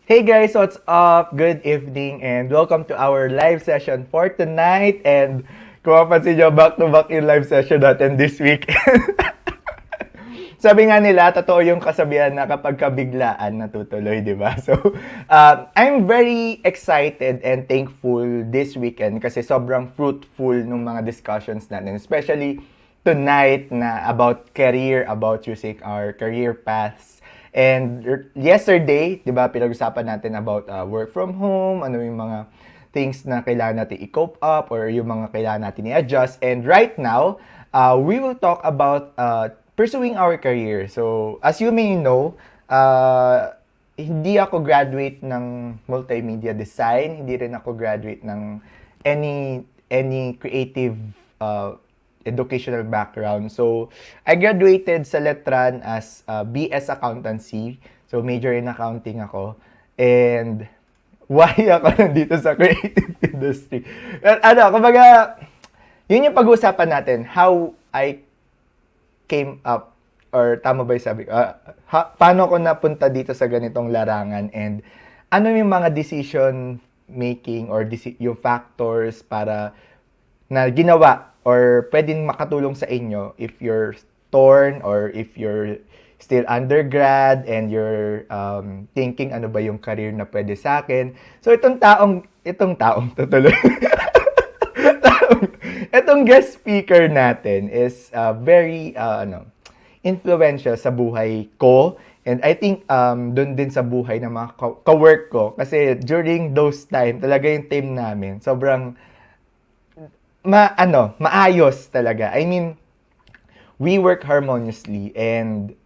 Hey guys, what's up? Good evening and welcome to our live session for tonight. And kung mapansin nyo, back-to-back yung live session natin this week. Sabi nga nila, totoo yung kasabihan na kapag kabiglaan natutuloy, di ba? So, I'm very excited and thankful this weekend kasi sobrang fruitful ng mga discussions natin. Especially tonight na about career, about choosing our career paths. And yesterday, di ba, pinag-usapan natin about work from home, ano yung mga things na kailangan natin i-cope up or yung mga kailangan natin i-adjust. And right now, we will talk about pursuing our career. So, as you may know, hindi ako graduate ng multimedia design, hindi rin ako graduate ng any creative educational background. So, I graduated sa Letran as BS Accountancy. So, major in accounting ako. And why ako nandito sa creative industry? Kumbaga, yun yung pag-uusapan natin, how I came up, or tama ba yung sabi ko, paano ako napunta dito sa ganitong larangan, and ano yung mga decision making or yung factors para na ginawa or pwedeng makatulong sa inyo if you're torn or if you're still undergrad and you're thinking ano ba yung career na pwede sa akin. So itong taong tutuloy. Itong guest speaker natin is very influential sa buhay ko, and I think doon din sa buhay ng mga ka-work ko kasi during those time talaga yung team namin sobrang maayos talaga. I mean, we work harmoniously, and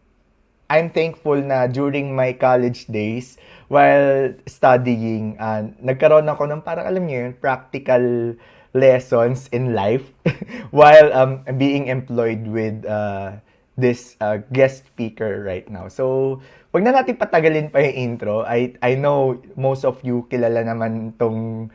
I'm thankful na during my college days while studying, nagkaroon ako ng parang alam niyo yun, practical lessons in life while being employed with this guest speaker right now. So, wag na natin patagalin pa yung intro. I know most of you kilala naman tong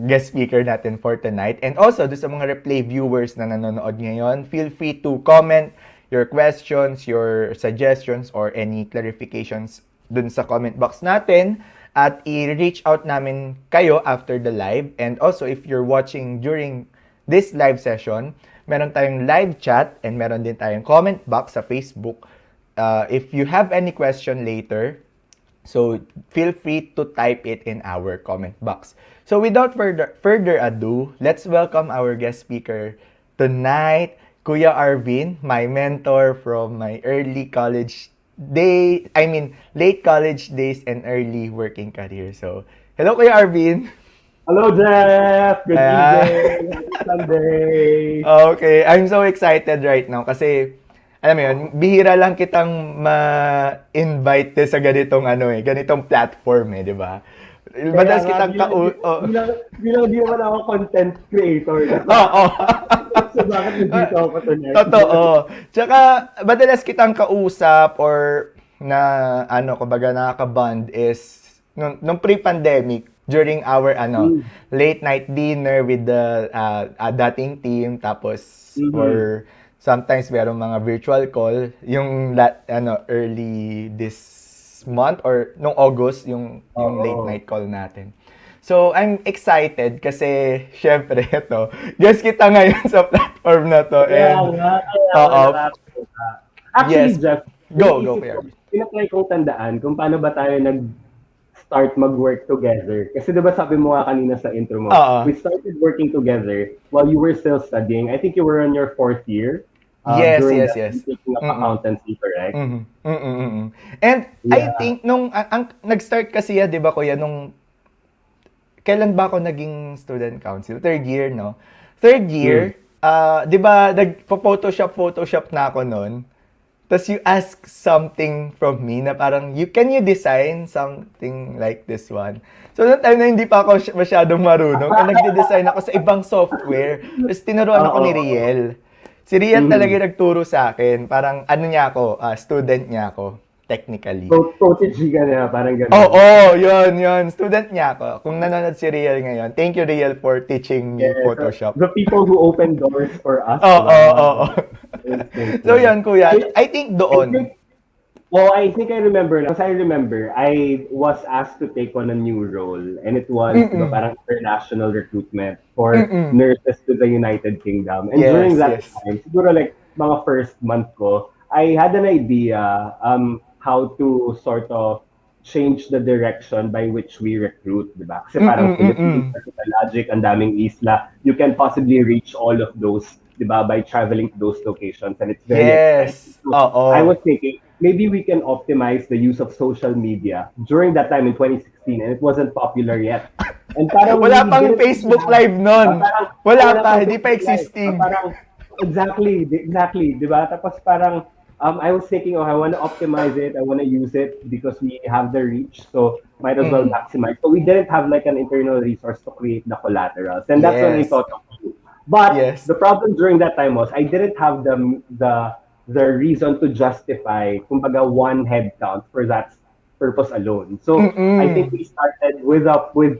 guest speaker natin for tonight. And also, doon sa mga replay viewers na nanonood ngayon, feel free to comment your questions, your suggestions, or any clarifications dun sa comment box natin. At i-reach out namin kayo after the live. And also, if you're watching during this live session, meron tayong live chat and meron din tayong comment box sa Facebook. If you have any question later, so feel free to type it in our comment box. So without further ado, let's welcome our guest speaker tonight, Kuya Arvin, my mentor from my late college days and early working career. So, hello Kuya Arvin. Hello, Jeff! Good evening! Happy Sunday! Okay, I'm so excited right now kasi, alam mo yun, bihira lang kitang ma-invite sa ganitong platform di ba? Madalas kitang Di naman ako content creator. Oo. So, bakit nandito ako tonight? Totoo. Tsaka, madalas kitang kausap or na, kumbaga nakaka-bond is nung pre-pandemic, during our late night dinner with the dating team, tapos or sometimes merong mga virtual call yung early this month or nung August yung late night call natin. So I'm excited kasi syempre ito, guest kita ngayon sa platform na to. Actually, yes. Jeff, go Pierre. Pinatry kong tandaan kung paano ba tayo start mag-work together. Kasi diba sabi mo nga kanina sa intro mo, we started working together while you were still studying. I think you were on your 4th year. Yes. Taking up accountancy, correct? And I think nung nag-start kasi di ba kuya, nung kailan ba ako naging student council? 3rd year, no? 3rd year, di ba nag-Photoshop na ako noon. Tapos you ask something from me na parang, can you design something like this one? So, noong time na hindi pa ako masyadong marunong, nagde-design ako sa ibang software. Tapos tinuruan ako ni Riel. Si Riel talaga nagturo sa akin. Parang, student niya ako, technically. Protege ka na, parang gano'n. Oo, yun. Student niya ako. Kung nanonood si Riel ngayon, thank you, Riel, for teaching me Photoshop. The people who open doors for us. Oo. So, yan, kuya. I think doon. Well, I think I remember now. Because I remember, I was asked to take on a new role. And it was, di ba, Mm-mm. parang international recruitment for Mm-mm. nurses to the United Kingdom. And during Yes, that yes. time, siguro like mga first month ko, I had an idea how to sort of change the direction by which we recruit, di ba? Kasi parang Mm-mm, Philippines, mm-mm. Logic, ang daming isla. You can possibly reach all of those, di ba, by traveling to those locations. And it's very expensive. Yes. So I Oo. was thinking, maybe we can optimize the use of social media during that time in 2016, and it wasn't popular yet. And parang Wala we pang didn't really Facebook have, Live nun. parang, Wala wala pa, pang hindi pa Facebook Live. existing. Parang, exactly, di ba? Tapos parang, I was thinking, oh, I want to optimize it, I want to use it because we have the reach, so might as well Mm. maximize. So we didn't have like an internal resource to create the collaterals, and that's when I Yes. thought of you. But Yes. the problem during that time was I didn't have the reason to justify, kumbaga, one headcount for that purpose alone. So I think Mm-mm. we started with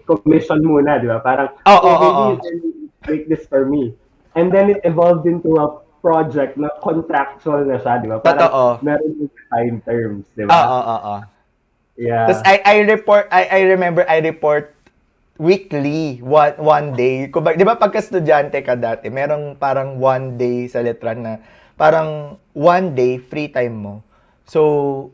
commission muna, di ba? Parang, Oo, oh, oo. maybe you can make this for me. And then it evolved into a project na contractual na siya, di ba? Parang Totoo. meron yung time terms, di Oo, ba? oo. Tapos Yeah. I remember I report weekly, one day. Kumbaga, 'di ba pagka estudyante ka dati, merong parang one day sa letran na parang one day free time mo. So,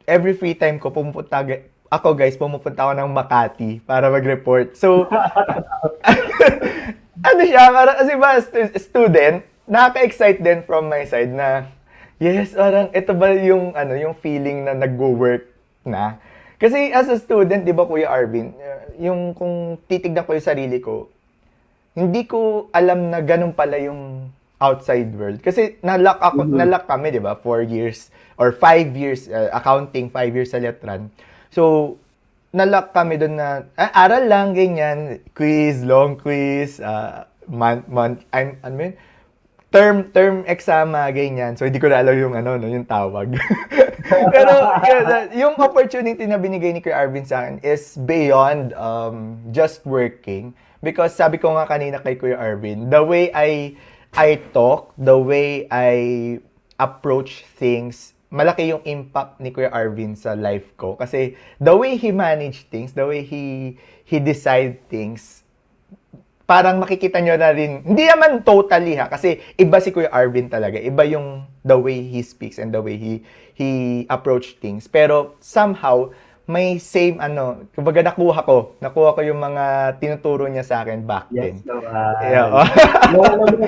every free time ko ako guys, pumupunta ako ng Makati para mag-report. So, ano siya, parang kasi ba student, nakaka-excite din from my side na yes, parang ito ba yung yung feeling na nagwo-work na. Kasi as a student, 'di ba Kuya Arvin, yung kung titignan ko yung sarili ko, hindi ko alam na ganun pala yung outside world. Kasi Mhm. nalock kami, 'di ba? 4 years or 5 years accounting, 5 years sa Letran. So, nalock kami doon na aral lang ganyan, quiz, long quiz, month ano yun? Term exama ganyan. So hindi ko na alam yung no, yung tawag. Pero yung opportunity na binigay ni Kuya Arvin sa akin is beyond just working, because sabi ko nga kanina kay Kuya Arvin, the way I talk, the way I approach things, malaki yung impact ni Kuya Arvin sa life ko kasi the way he manage things, the way he decide things, parang makikita nyo na rin, hindi naman totally kasi iba si Kuya Arvin talaga. Iba yung the way he speaks and the way he approach things. Pero somehow, may same kumbaga nakuha ko yung mga tinuturo niya sa akin back Yes then. Yeah. naman. No, alam mo,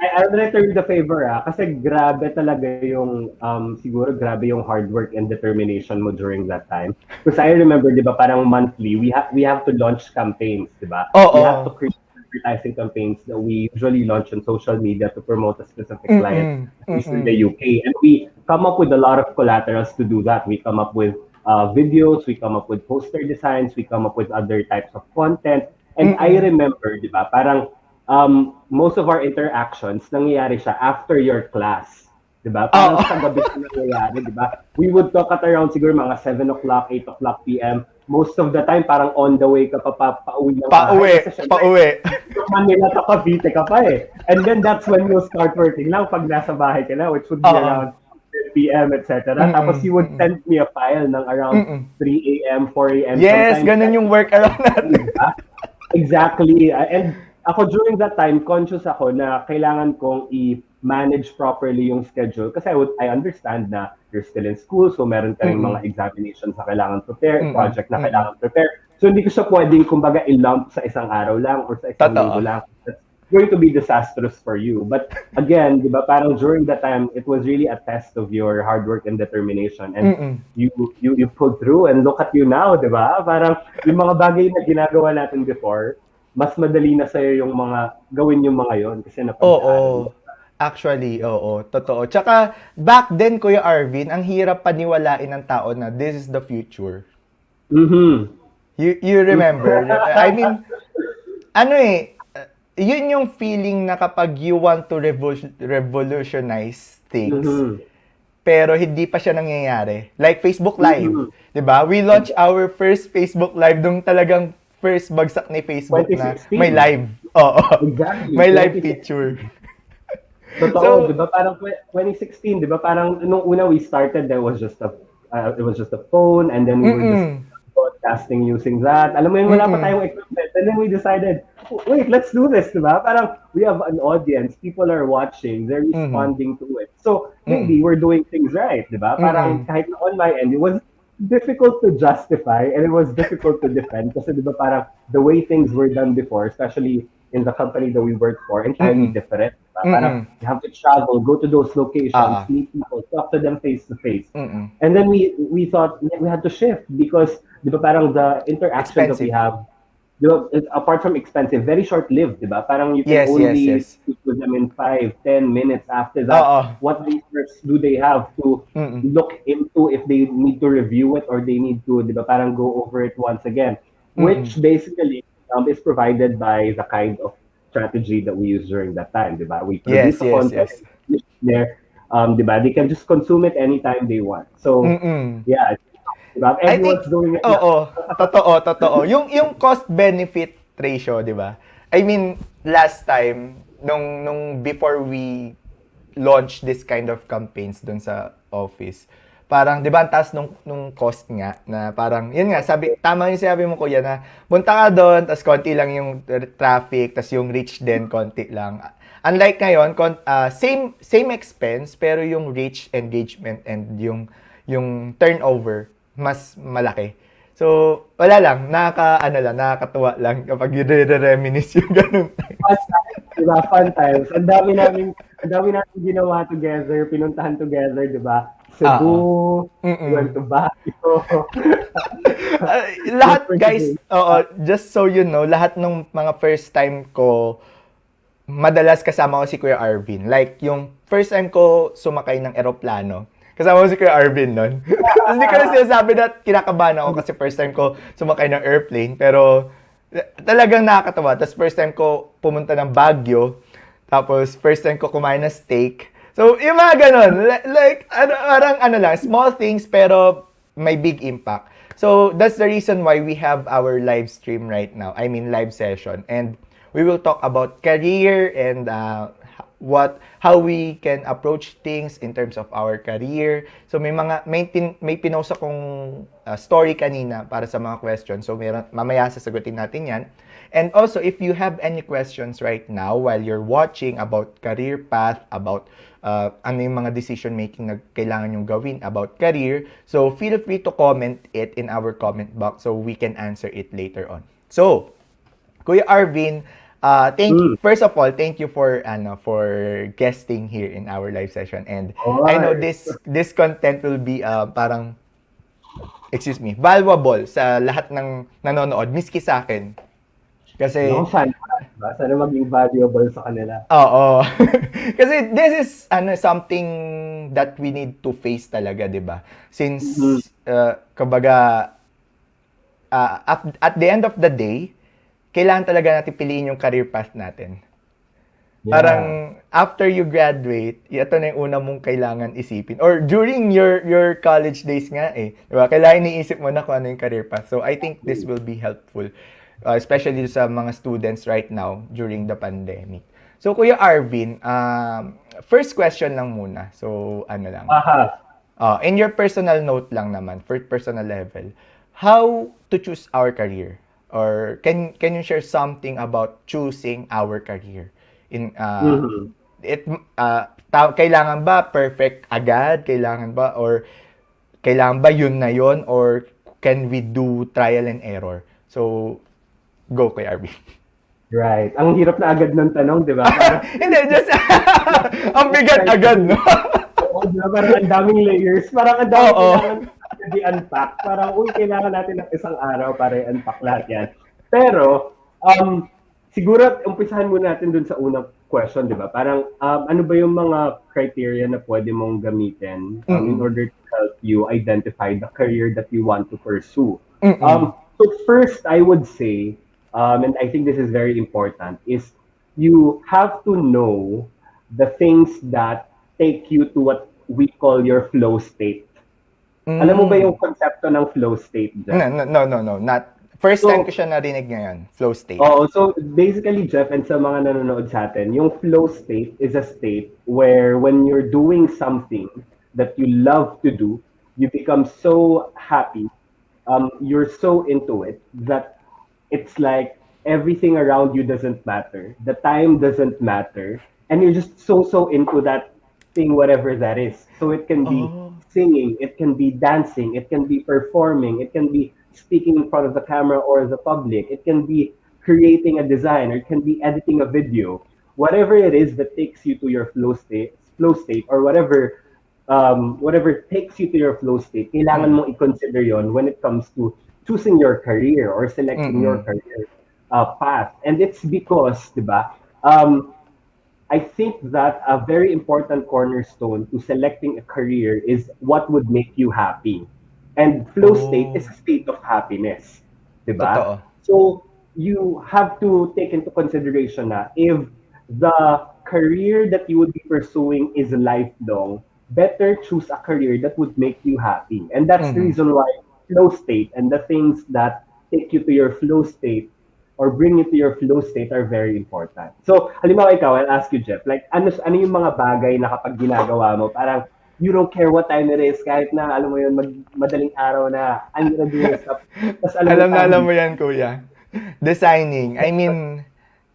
I'll return the favor kasi grabe talaga yung, siguro grabe yung hard work and determination mo during that time. Because I remember, di ba, parang monthly, we have to launch campaigns, di ba? We have to Oo. create advertising campaigns that we usually launch on social media to promote a specific client, Mm-mm. at least in Mm-mm. the UK. And we come up with a lot of collaterals to do that. We come up with videos, we come up with poster designs, we come up with other types of content. And I Mm-mm. remember, di ba, parang most of our interactions nangyayari siya after your class. 'Di ba? Parang Oo. sa gabi siya nangyayari, 'di ba? We would talk at around siguro mga 7 o'clock, 8 o'clock PM. Most of the time, parang on the way ka pauwi ng bahay. Kasi syempre, Pauwi. from Manila to Cavite ka pa eh. And then that's when you'll start working lang pag nasa bahay ka na, which would be Oo. around 10 PM, etc. Tapos Mm-mm. you would Mm-mm. send me a file ng around Mm-mm. 3 AM, 4 AM, Yes, sometimes. ganun yung workaround natin. Diba? Exactly. And ako during that time, conscious ako na kailangan kong i-manage properly yung schedule kasi I understand na you're still in school, so meron ka rin Mm-mm. mga examinations na kailangan prepare, Mm-mm. project na Mm-mm. kailangan prepare. So hindi ko siya pwedeng kumbaga i-lump sa isang araw lang or sa isang linggo Totoo. lang. That's going to be disastrous for you. But again, di ba, parang during that time, it was really a test of your hard work and determination. And Mm-mm. you pulled through and look at you now, di ba? Parang yung mga bagay na ginagawa natin before, mas madali na sa'yo yung gawin yung mga yon kasi napagdaanan mo. Oo. Actually, oo. Totoo. Tsaka, back then, Kuya Arvin, ang hirap paniwalain ng tao na this is the future. Mhm. You remember? I mean, yun yung feeling na kapag you want to revolutionize things, Mhm. pero hindi pa siya nangyayari. Like Facebook Live, Mhm. 'di ba? We launched our first Facebook Live nung talagang first bagsak ni Facebook na 2016. may live. Oo. Exactly. May live 2016. feature. Totoo, So, di ba? Parang 2016, di ba? Parang nung una we started, there was just a it was just a phone, and then we were just broadcasting using that. Alam mo yun, wala pa tayong equipment. And then we decided, wait, let's do this, diba? Parang we have an audience, people are watching, they're responding to it. So maybe we're doing things right, diba? Parang kahit na on my end, it was difficult to justify and it was difficult to defend kasi diba parang the way things were done before, especially in the company that we work for, entirely different. Diba? Parang you have to travel, go to those locations, meet people, talk to them face to face. And then we thought we had to shift because diba parang the interaction that we have, diba, apart from expensive, very short-lived, diba? Parang you can only speak with them in 5-10 minutes. After that, what research do they have to look into if they need to review it or they need to, diba, parang go over it once again, which basically is provided by the kind of strategy that we use during that time, diba? We produce the content there, diba? They can just consume it anytime they want. So, yeah, diba? Everyone's doing it. Totoo. Yung cost-benefit ratio, di ba? I mean, last time, nung before we launch this kind of campaigns dun sa office, parang, di ba, ang taas nung cost nga, na parang, yun nga, tama yung sabi mo, kuya, na punta ka doon, tas konti lang yung traffic, tas yung reach din, konti lang. Unlike ngayon, same expense, pero yung reach, engagement, and yung turnover, mas malaki. So, wala lang, nakakatuwa lang kapag i-reminisce yung ganun. Diba, fun times. Ang dami namin ginawa together, pinuntahan together, diba? Cebu, went to Baguio. Lahat, guys, just so you know, lahat ng mga first time ko, madalas kasama ko si Kuya Arvin. Like, yung first time ko sumakay ng eroplano, kasama ko si Kuya Arvin nun. Tapos hindi ko na sinasabi na kinakabahan ako kasi first time ko sumakay ng airplane. Pero talagang nakakatawa. Tapos first time ko pumunta ng Baguio. Tapos first time ko kumain ng steak. So, yung mga ganun. Like, lang, small things pero may big impact. So, that's the reason why we have our live stream right now. I mean, live session. And we will talk about career and how we can approach things in terms of our career. So may pinost akong story kanina para sa mga questions. So mamaya sasagutin natin 'yan. And also if you have any questions right now while you're watching about career path, about ano yung mga decision making na kailangan yung gawin about career, so feel free to comment it in our comment box so we can answer it later on. So, Kuya Arvin, first of all, thank you for guesting here in our live session. And I know this content will be parang valuable sa lahat ng nanonood, miski sa akin. Kasi sana maging valuable sa kanila. Oo. Kasi this is something that we need to face talaga, 'di ba? Since kumbaga at the end of the day, kailangan talaga natin piliin yung career path natin. Yeah. Parang after you graduate, ito na yung una mong kailangan isipin. Or during your college days nga diba? Kailangan iniisip mo na kung ano yung career path. So I think this will be helpful. Especially sa mga students right now during the pandemic. So Kuya Arvin, first question lang muna. So lang. In your personal note lang naman, for personal level, how to choose our career? Or can you share something about choosing our career? Kailangan ba perfect agad? Kailangan ba yun na yun? Or can we do trial and error? So, go kay Arvin. Right. Ang hirap na agad ng tanong, di ba? Hindi, just ang bigat agad, no? Oo, diba? Parang ang daming layers. Parang ang daming kailangan i-unpack. Parang, kailangan natin ng isang araw para i-unpack lahat yan. Pero, siguro, umpisahan muna natin dun sa unang question, di ba? Parang, ano ba yung mga criteria na pwede mong gamitin in order to help you identify the career that you want to pursue? So first, I would say, and I think this is very important, is you have to know the things that take you to what we call your flow state. Alam mo ba yung konsepto ng flow state dyan? No. Not. First time ko siya narinig ngayon, flow state. So basically, Jeff, and sa mga nanonood sa atin, yung flow state is a state where when you're doing something that you love to do, you become so happy, you're so into it that it's like everything around you doesn't matter. The time doesn't matter. And you're just so into that thing, whatever that is. So it can be Oh. singing, it can be dancing, it can be performing, it can be speaking in front of the camera or the public, it can be creating a design, or it can be editing a video. Whatever it is that takes you to your flow state, or whatever takes you to your flow state, kailangan mong i-consider yon when it comes to choosing your career or selecting your career path. And it's because, di ba, I think that a very important cornerstone to selecting a career is what would make you happy. And flow state is Oh. a state of happiness, di ba? Totoo. So you have to take into consideration na if the career that you would be pursuing is lifelong, better choose a career that would make you happy. And that's the reason why flow state and the things that take you to your flow state or bring you to your flow state are very important. So, halimbawa ikaw, I'll ask you, Jeff, like, ano yung mga bagay na kapag ginagawa mo, parang, you don't care what time it is, kahit na, alam mo yun, madaling araw na, I'm gonna do this stuff. Tapos, Alam mo yan, kuya. Designing. I mean,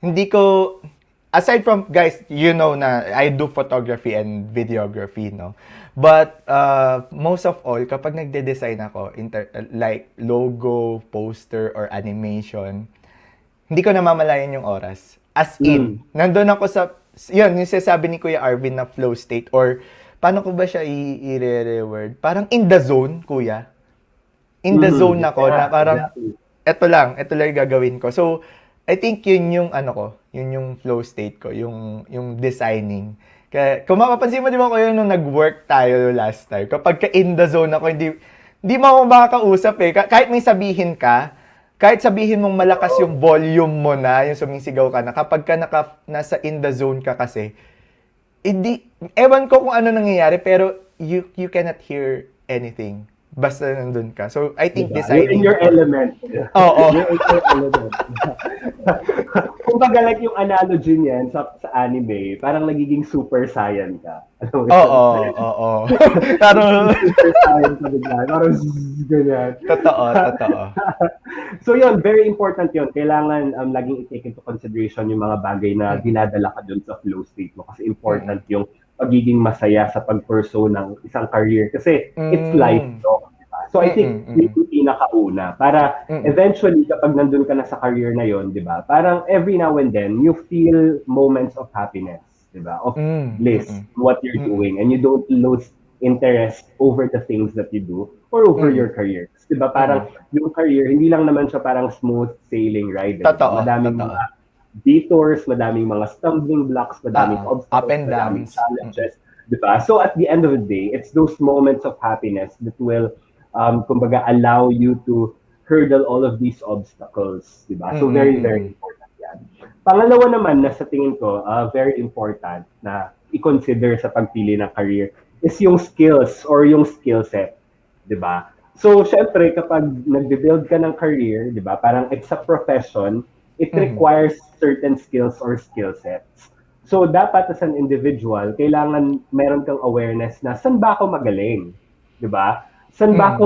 hindi ko, aside from, guys, you know na I do photography and videography, no? But, most of all, kapag nagde-design ako, like logo, poster, or animation, hindi ko namamalayan yung oras. As in, nandun ako sa, yun, yung sinasabi ni Kuya Arvin na flow state, or paano ko ba siya i-re-reword? Parang in the zone, Kuya. In the zone ako, na parang, ito lang yung gagawin ko. So, I think yun yung yun yung flow state ko, yung designing. Kaya, kung mapapansin mo, di ba, Kuya, nung nag-work tayo last time, kapag ka in the zone ako, hindi mo ako makakausap eh. Kahit may sabihin ka, kahit sabihin mong malakas yung volume mo na, yung sumisigaw ka na, kapag ka nasa in the zone ka kasi, ewan ko kung ano nangyayari, pero you cannot hear anything. Basta nandun ka. So, I think deciding... You're in your element. Oo. You're in your element. Kumbaga, like yung analogy niyan sa anime, parang nagiging super saiyan ka. Oo. Parang... super saiyan ka bigla. Parang ganyan. Totoo. So yun, very important yun. Kailangan laging i-take into consideration yung mga bagay na dinadala ka dun sa flow state mo. Kasi important yung pagiging masaya sa pag-pursue ng isang career. Kasi it's life, no? So I think yun yung pinakauna. Para eventually, kapag nandun ka na sa career na yun, di ba? Parang every now and then, you feel moments of happiness, di ba? Of bliss, what you're doing. And you don't lose interest over the things that you do or over your career. Di ba? Parang yung career, hindi lang naman siya parang smooth sailing ride. Totoo. Madaming mga detours, madaming mga stumbling blocks, madaming obstacles, up and madaming downs. challenges. Diba? So at the end of the day, it's those moments of happiness that will, kumbaga, allow you to hurdle all of these obstacles. Diba? So very, very important yan. Pangalawa naman na sa tingin ko, very important na i-consider sa pagpili ng career is yung skills or yung skill set. Diba? So, syempre, kapag nag-build ka ng career, di ba, parang it's a profession, it requires certain skills or skill sets. So, dapat as an individual, kailangan meron kang awareness na saan ba ako magaling? Di ba? Saan ba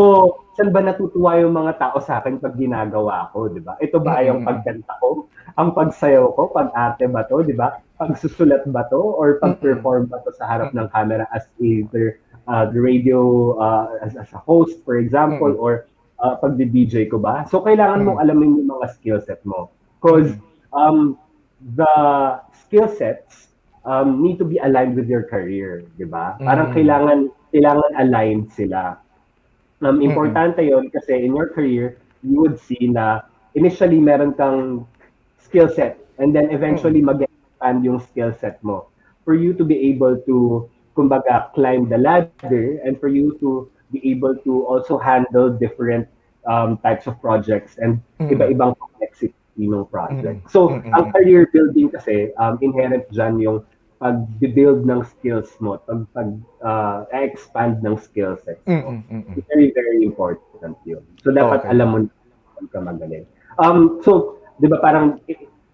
natutuwa yung mga tao sa akin pag ginagawa ko, di ba? Ito ba yung pagkanta ko? Ang pagsayaw ko? Pag-arte ba to? Di ba? Pagsusulat ba to? Or pag-perform ba to sa harap ng camera as either the radio as a host, for example, or pag-DJ ko ba? So, kailangan mong alamin yung mga skill set mo. Because the skill sets need to be aligned with your career, di ba? Parang kailangan aligned sila. Importante yon kasi in your career, you would see na initially meron kang skill set and then eventually mag-expand yung skill set mo for you to be able to kumbaga, climb the ladder and for you to be able to also handle different types of projects and iba-ibang complexity ng project. So, ang career building kasi, inherent dyan yung pag-build ng skills mo, pag-expand ng skill sets mo. Very, very important yun. So, dapat alam mo na ka magaling. So, di ba parang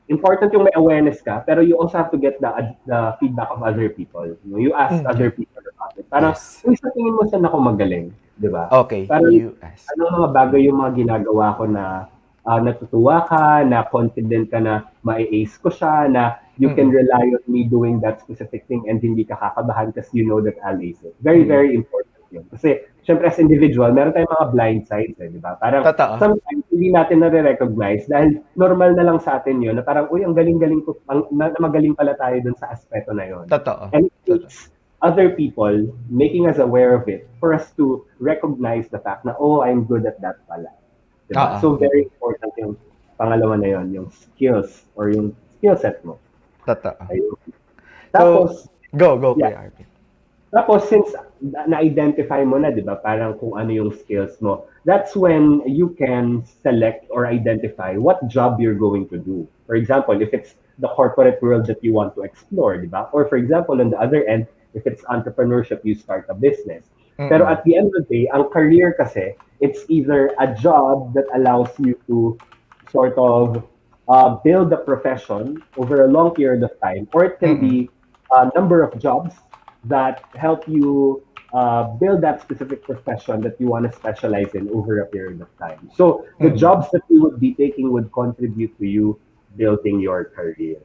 important yung may awareness ka, pero you also have to get the feedback of other people. You ask other people about it. Parang, sa tingin mo saan ako magaling? di ba? Okay, Parang, you ask. ano mga bagay yung mga ginagawa ko na natutuwa ka, na confident ka na ma-ace ko siya, na you can Mm-mm. rely on me doing that specific thing and hindi ka kakabahan because you know that I'll ace it. Very, Mm-mm. very important yun. Kasi, syempre as individual, meron tayong mga blind sides, di ba? Parang, Totoo. sometimes, hindi natin na-recognize dahil normal na lang sa atin yun, na parang, uy, ang galing-galing ko, na magaling pala tayo dun sa aspeto na yun. Totoo. And it Totoo. takes other people making us aware of it for us to recognize the fact na, oh, I'm good at that pala. Diba? Oo. So, very important yung pangalawa na yon, yung skills or yung skill set mo. Totoo. Ayun. So, Tapos, go, yeah. Kuya Arvin. Tapos, since na-identify mo na, di ba, parang kung ano yung skills mo, that's when you can select or identify what job you're going to do. For example, if it's the corporate world that you want to explore, di ba? Or for example, on the other end, if it's entrepreneurship, you start a business. Pero Mm-mm. at the end of the day, ang career kasi, it's either a job that allows you to sort of build a profession over a long period of time, or it can Mm-mm. be a number of jobs that help you build that specific profession that you want to specialize in over a period of time. So the Mm-mm. jobs that you would be taking would contribute to you building your career.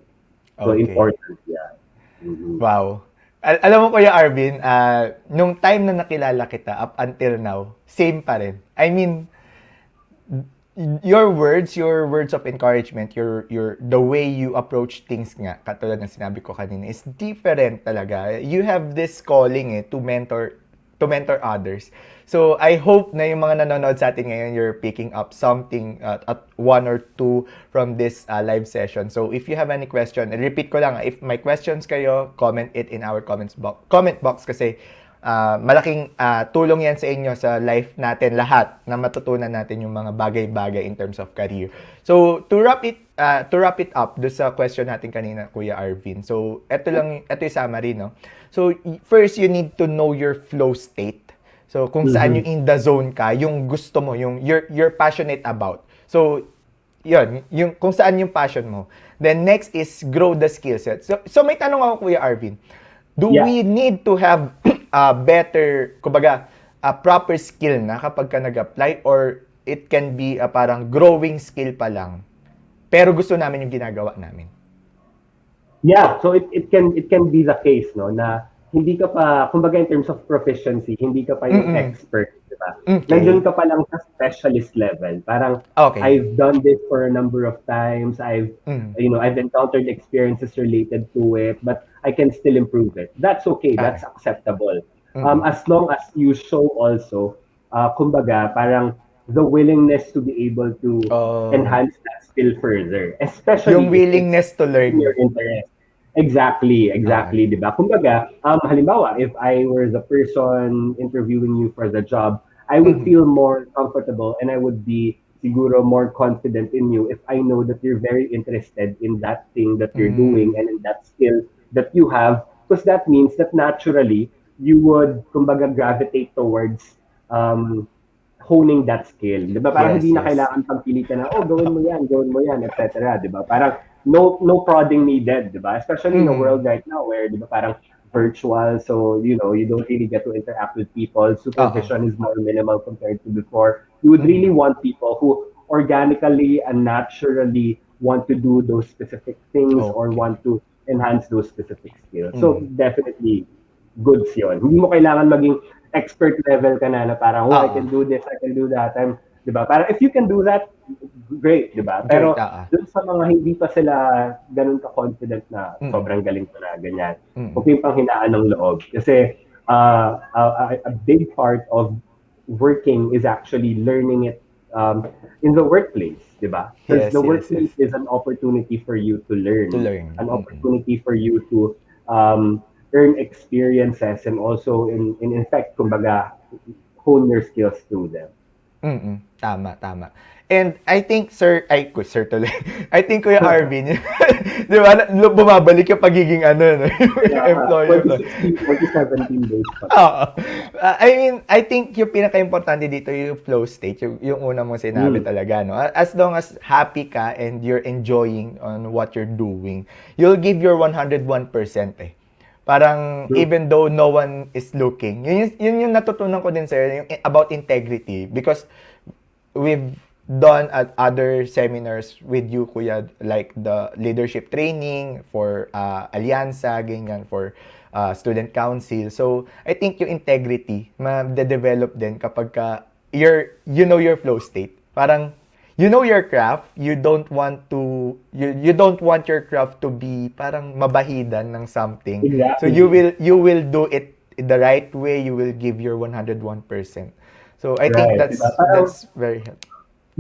So Okay. important, yeah. Mhm. Wow. Alam mo, Kuya Arvin, nung time na nakilala kita up until now, same pa rin. I mean, your words of encouragement, the way you approach things nga, katulad ng sinabi ko kanina, is different talaga. You have this calling to mentor others. So, I hope na yung mga nanonood sa atin ngayon, you're picking up something at one or two from this live session. So, if you have any question, repeat ko lang, if may questions kayo, comment it in our comment box kasi malaking tulong yan sa inyo sa life natin lahat na matutunan natin yung mga bagay-bagay in terms of career. So, to wrap it up do sa question natin kanina, Kuya Arvin. So, ito yung summary, no? So, first you need to know your flow state. So, kung saan yung in the zone ka, yung gusto mo, yung you're passionate about. So, yun, yung kung saan yung passion mo. Then next is grow the skill set. So may tanong ako, Kuya Arvin. Do we need to have a better, kumbaga, a proper skill na kapag ka nag-apply, or it can be a parang growing skill pa lang pero gusto namin yung ginagawa namin? Yeah, so it can be the case, no, na hindi ka pa, kumbaga in terms of proficiency, hindi ka pa yung expert, di ba? Okay. Nandun ka pa lang sa specialist level. Parang, Okay. I've done this for a number of times. I've encountered experiences related to it, but I can still improve it. That's okay. That's acceptable. As long as you show also, kumbaga, parang the willingness to be able to enhance that skill further. Especially yung willingness to learn. Your interest. Exactly, di ba? Kumbaga, halimbawa, if I were the person interviewing you for the job, I would feel more comfortable and I would be siguro more confident in you if I know that you're very interested in that thing that you're doing and in that skill that you have, because that means that naturally you would, kumbaga, gravitate towards honing that skill. Di ba? Parang hindi na kailangan pagpilitan na, gawin mo yan, etc. Di ba? Parang no prodding needed, di ba? Especially in the world right now where, di ba, parang virtual, so, you don't really get to interact with people. Supervision is more minimal compared to before. You would really want people who organically and naturally want to do those specific things or want to enhance those specific skills. So, definitely, goods yun. Hindi mo kailangan maging expert level ka na parang, I can do this, I can do that. Diba? Parang if you can do that, great, diba? Pero dun sa mga hindi pa sila ganun ka-confident na sobrang galing ko na, ganyan. Huwag yung panghinaan ng loob. Kasi a big part of working is actually learning it in the workplace, diba? Because the workplace is an opportunity for you to learn. An opportunity for you to earn experiences and also in fact, kumbaga, hone your skills through them. Tama. And I think, sir tuloy. I think, Kuya Arvin, di ba, bumabalik yung pagiging employer. 2017 days pa. I mean, I think yung pinaka-importante dito yung flow state, yung una mong sinabi talaga, no? As long as happy ka and you're enjoying on what you're doing, you'll give your 101% eh. Parang even though no one is looking. Yun yung natutunan ko din sir, yung about integrity. Because we've done at other seminars with you, Kuya, like the leadership training for Alyansa, ganyan, for student council. So, I think yung integrity, ma-develop din kapag you know your flow state. Parang, you know your craft, you don't want your craft to be parang mabahidan ng something. Exactly. So you will do it the right way, you will give your 101%. So I think that's very helpful.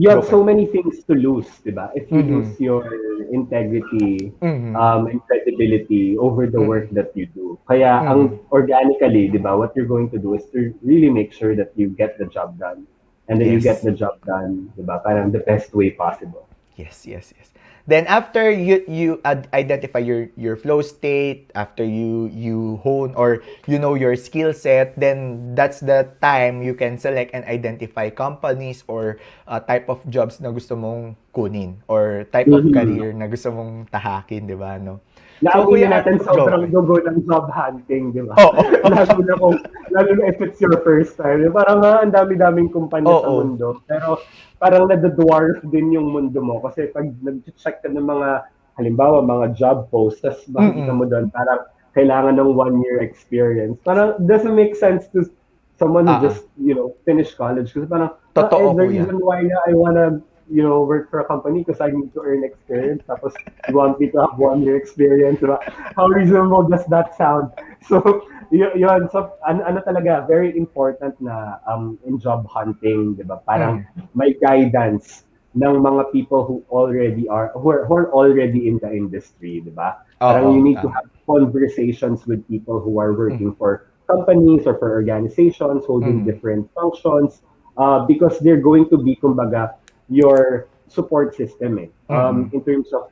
You have so many things to lose, diba? If you lose your integrity and credibility over the work that you do. Kaya ang organically, diba, what you're going to do is to really make sure that you get the job done. And then you get the job done, diba? Parang the best way possible. Yes. Then after you identify your flow state, after you hone or you know your skill set, then that's the time you can select and identify companies or type of jobs na gusto mong kunin or type of career na gusto mong tahakin, di ba, no? Naawin natin sobrang dugo ng job hunting, di ba? Lalo na if it's your first time. Parang ang dami-daming kumpanya sa mundo. Pero parang nadadwarf din yung mundo mo. Kasi pag nag-check ka ng mga, halimbawa, mga job posts, tapos makikita mo doon, parang kailangan ng 1-year experience. Parang doesn't make sense to someone who just, finish college. Kasi parang, totoo the reason why I wanna work for a company because I need to earn experience. Tapos, you want me to have 1-year experience. Diba? How reasonable does that sound? So, yun. So, ano talaga, very important na in job hunting, diba? Parang may guidance ng mga people who are already in the industry, diba? Parang you need to have conversations with people who are working for companies or for organizations holding different functions because they're going to be, kumbaga, your support system in terms of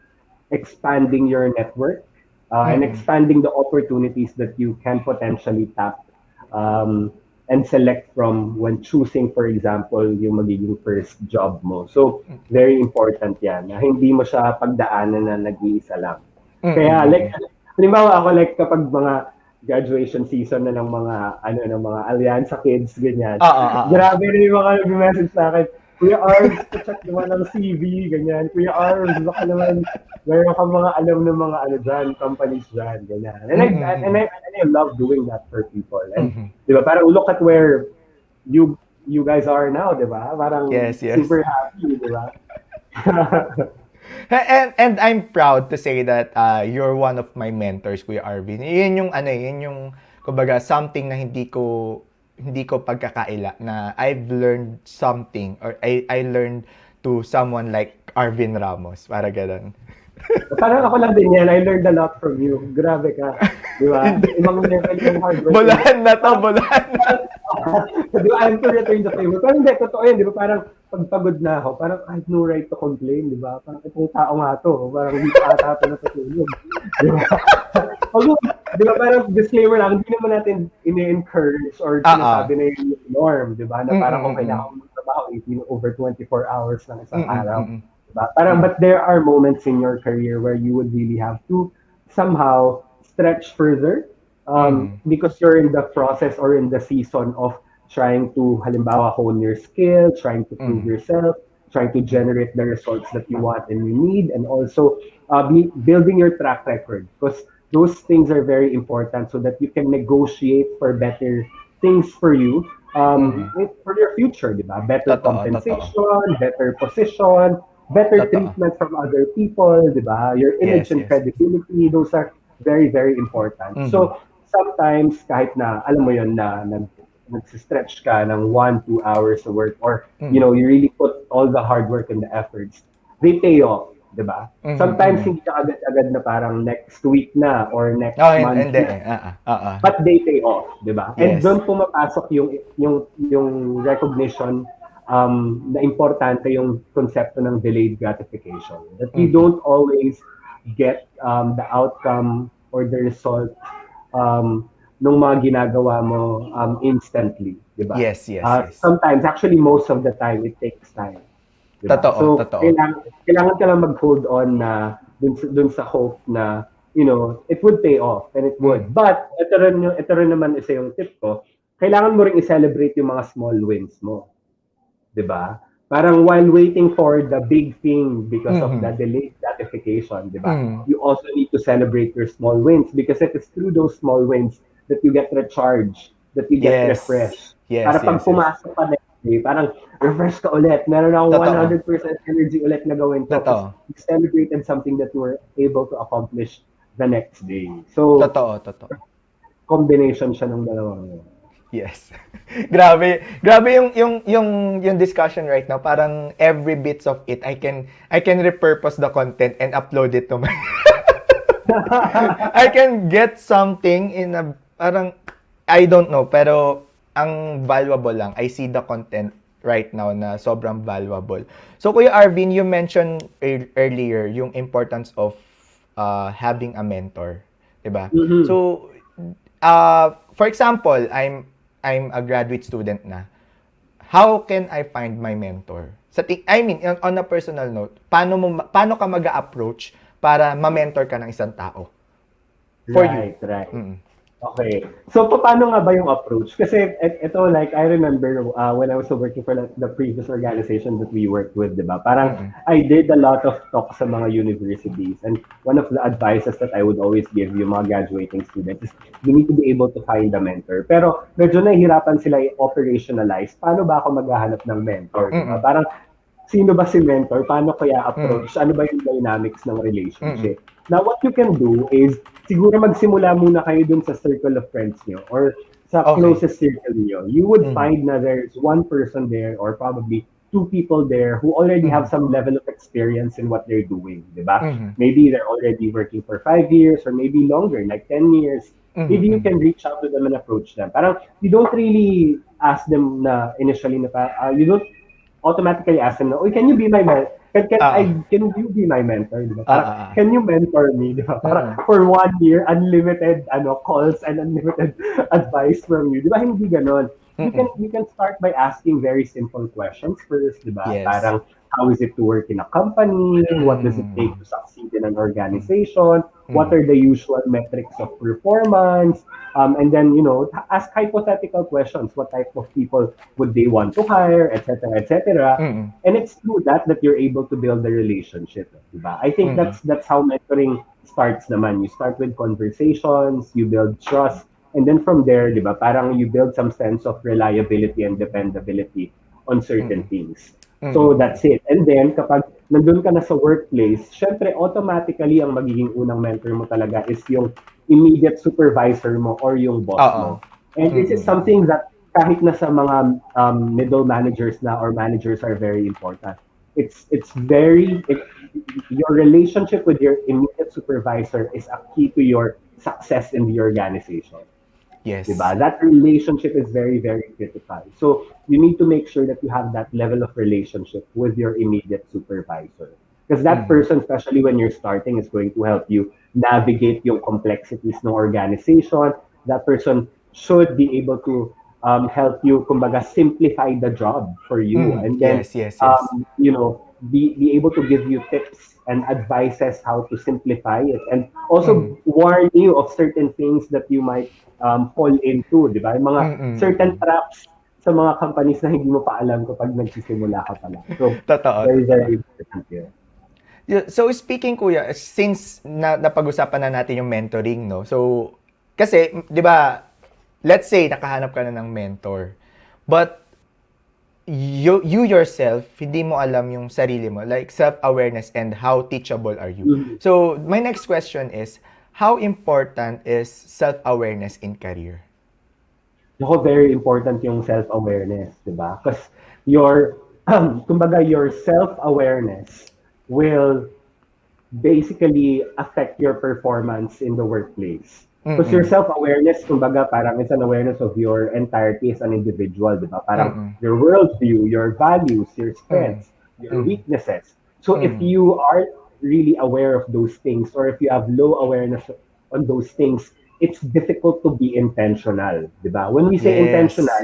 expanding your network and expanding the opportunities that you can potentially tap and select from when choosing, for example, yung magiging first job mo. So, very important yan. Na hindi mo siya pagdaanan na nag-iisa lang. Kaya, like, halimbawa ako, like, kapag mga graduation season na ng mga, ng mga Alyansa kids, ganyan. Grabe rin yung mga nag-message sa akin, Kuya Arv, check naman ang CV, ganyan. Kuya Arv, baka naman meron ka mga alam ng mga companies dyan, ganyan. And I love doing that for people. And, di ba, parang look at where you guys are now, di ba? Parang super happy, di ba? and I'm proud to say that you're one of my mentors, Kuya Arvin. Yun yung kumbaga, something na hindi ko pagkakaila na I've learned something or I learned to someone like Arvin Ramos. Para ganun. Parang ako lang din yan. I learned a lot from you. Grabe ka. Di ba? Ibang level yung hard work. Bulahan na to. Di ba? I'm to return the favor. Pero hindi, totoo yan. Di ba? Parang pagpagod na ako, parang I have no right to complain. Di ba? Parang itong tao nga to. Parang hindi pa ata ito natutulog. Di ba? Di ba? Parang disclaimer lang, hindi naman natin ini-encourage or sinasabi na yung norm. Di ba? Na parang kung kailangan mo trabaho, over 24 hours ng isang araw. Diba? Parang, but there are moments in your career where you would really have to somehow stretch further because you're in the process or in the season of trying to, halimbawa, hone your skill, trying to prove yourself, trying to generate the results that you want and you need, and also building your track record because those things are very important so that you can negotiate for better things for you for your future, diba? Better compensation, better position, better treatment from other people, di ba? Your image and credibility, those are very, very important. So, sometimes, kahit na, alam mo yun, na nag-stretch ka ng 1-2 hours of work or, you really put all the hard work and the efforts, they pay off, di ba? Sometimes, hindi ka agad-agad na parang next week na or next month na. But they pay off, di ba? And doon pumapasok yung recognition na importante yung konsepto ng delayed gratification. That you don't always get the outcome or the result nung mga ginagawa mo instantly, di ba? Yes. Sometimes, actually most of the time, it takes time. Diba? Totoo. Kailangan ka lang mag-hold on na dun sa hope na it would pay off, and it would. But ito rin naman isa yung tip ko, kailangan mo ring i-celebrate yung mga small wins mo. 'Di ba? Parang while waiting for the big thing because of the delayed gratification, 'di ba? You also need to celebrate your small wins because it is through those small wins that you get recharged, that you get refreshed. Para pag pumasok ka next day, parang refresh ka ulit. Meron akong 100% energy ulit na gawin to. You celebrated something that you were able to accomplish the next day. So, Totoo. Combination siya ng dalawang yun. Yes. Grabe yung discussion right now. Parang every bits of it I can repurpose the content and upload it to my I can get something in a parang I don't know, pero ang valuable lang. I see the content right now na sobrang valuable. So Kuya Arvin, you mentioned earlier yung importance of having a mentor, 'di ba? So for example, I'm a graduate student na. How can I find my mentor? On a personal note, paano ka mag-a-approach para ma-mentor ka ng isang tao? For you. Right. Okay. So, paano nga ba yung approach? Kasi ito, like, I remember when I was working for the previous organization that we worked with, diba? Parang I did a lot of talks sa mga universities, and one of the advices that I would always give yung mga graduating students is you need to be able to find a mentor. Pero medyo nahihirapan sila i-operationalize. Paano ba ako maghahanap ng mentor? Diba? Parang, sino ba si mentor? Paano kaya approach? Ano ba yung dynamics ng relationship? Now, what you can do is, siguro magsimula muna kayo dun sa circle of friends nyo or sa closest circle nyo. You would find na there's one person there or probably two people there who already have some level of experience in what they're doing, diba? Maybe they're already working for 5 years or maybe longer, like 10 years. Maybe you can reach out to them and approach them. Parang you don't really ask them na initially you don't automatically ask them na, can you be my mentor? Can you be my mentor? Diba? Can you mentor me? Diba? For 1 year, unlimited calls and unlimited advice from you. Diba? Hindi ganon. You can start by asking very simple questions first. Diba? Yes. Parang, how is it to work in a company? What does it take to succeed in an organization? What are the usual metrics of performance? And then, ask hypothetical questions. What type of people would they want to hire, etc., etc. And it's through that you're able to build a relationship. Diba? I think that's how mentoring starts naman. You start with conversations, you build trust, and then from there, diba, parang you build some sense of reliability and dependability on certain things. So that's it. And then kapag nandun ka na sa workplace, syempre automatically ang magiging unang mentor mo talaga is yung immediate supervisor mo or yung boss mo. And this is something that kahit na sa mga middle managers na or managers are very important. Your relationship with your immediate supervisor is a key to your success in the organization. Yes. Diba? That relationship is very, very critical. So you need to make sure that you have that level of relationship with your immediate supervisor. Because that person, especially when you're starting, is going to help you navigate yung complexities ng organization. That person should be able to help you, kumbaga, simplify the job for you. And then, yes. Be able to give you tips and advices how to simplify it. And also warn you of certain things that you might fall into, di ba? Yung mga certain traps sa mga companies na hindi mo pa alam kapag nagsisimula ka pala. So, very, very important here. So, speaking, Kuya, since napag-usapan na natin yung mentoring, no? So, kasi, di ba, let's say, nakahanap ka na ng mentor. But, you yourself, hindi mo alam yung sarili mo, like self-awareness and how teachable are you. So, my next question is, how important is self-awareness in career? Ako, very important yung self-awareness, di ba? Because kumbaga, your self-awareness will basically affect your performance in the workplace. Because your self-awareness, kumbaga, parang it's an awareness of your entirety as an individual, di ba? Parang your worldview, your values, your strengths, your weaknesses. So if you are really aware of those things, or if you have low awareness on those things, it's difficult to be intentional, di ba? When we say intentional,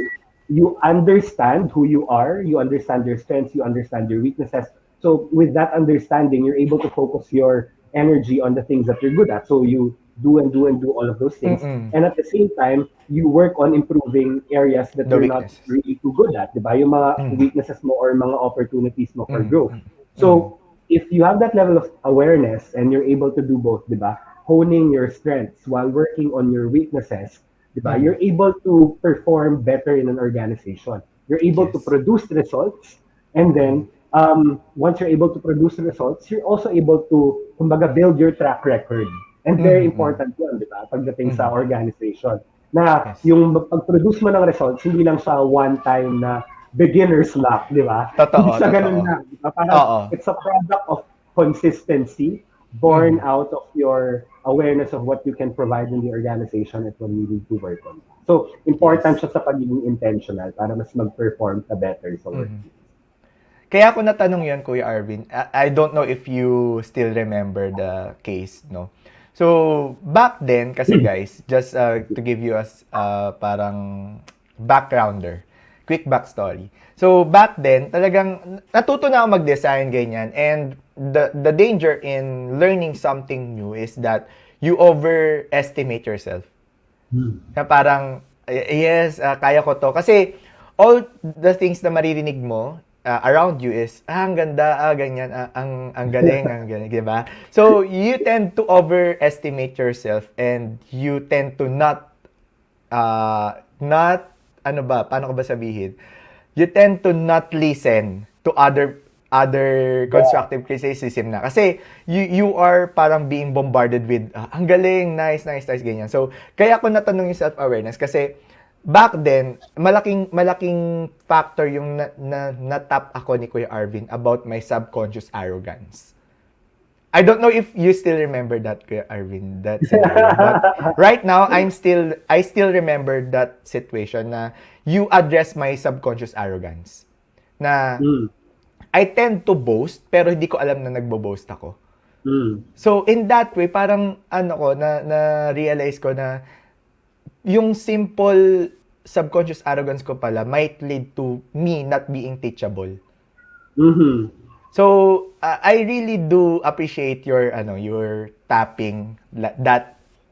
you understand who you are, you understand your strengths, you understand your weaknesses. So with that understanding, you're able to focus your energy on the things that you're good at. So you do and do and do all of those things. And at the same time, you work on improving areas that The you're not weaknesses. really too good at, diba? Yung mga weaknesses mo or mga opportunities mo for growth. So, if you have that level of awareness and you're able to do both, diba? Honing your strengths while working on your weaknesses, diba? You're able to perform better in an organization. You're able to Yes. produce results, and then once you're able to produce results, you're also able to, kumbaga, build your track record. And very important yun, di ba? Pagdating sa organization. Na Yes. yung pag-produce mo ng results, hindi lang sa one time na beginner's luck, di ba? Totoo, Hindi sa ganun totoo. na. Di ba? Parang Oo. it's a product of consistency born out of your awareness of what you can provide in the organization at what you need to work on. So, important siya sa pagiging intentional para mas mag-perform ka better sa work. Kaya ako natanong yun, Kuya Arvin. I don't know if you still remember the case, no? So, back then, kasi guys, just to give you a parang backgrounder, quick backstory. So, back then, talagang natuto na ako mag-design, ganyan. And the danger in learning something new is that you overestimate yourself. Na parang, yes, kaya ko to. Kasi, all the things na maririnig mo around you is, ang ganda, ganyan, ang galing, ang galing, diba? So, you tend to overestimate yourself and you tend to ano ba, paano ko ba sabihin? You tend to not listen to other constructive criticism na. Kasi, you are parang being bombarded with, ang galing, nice, ganyan. So, kaya ako natanong yung self-awareness kasi, back then, malaking factor yung na-tap ako ni Kuya Arvin about my subconscious arrogance. I don't know if you still remember that, Kuya Arvin, that scenario. But right now, I still remember that situation na you address my subconscious arrogance. Na I tend to boast, pero hindi ko alam na nagbo-boast ako. So, in that way, parang na-realize ko na yung simple subconscious arrogance ko pala might lead to me not being teachable. So, I really do appreciate your tapping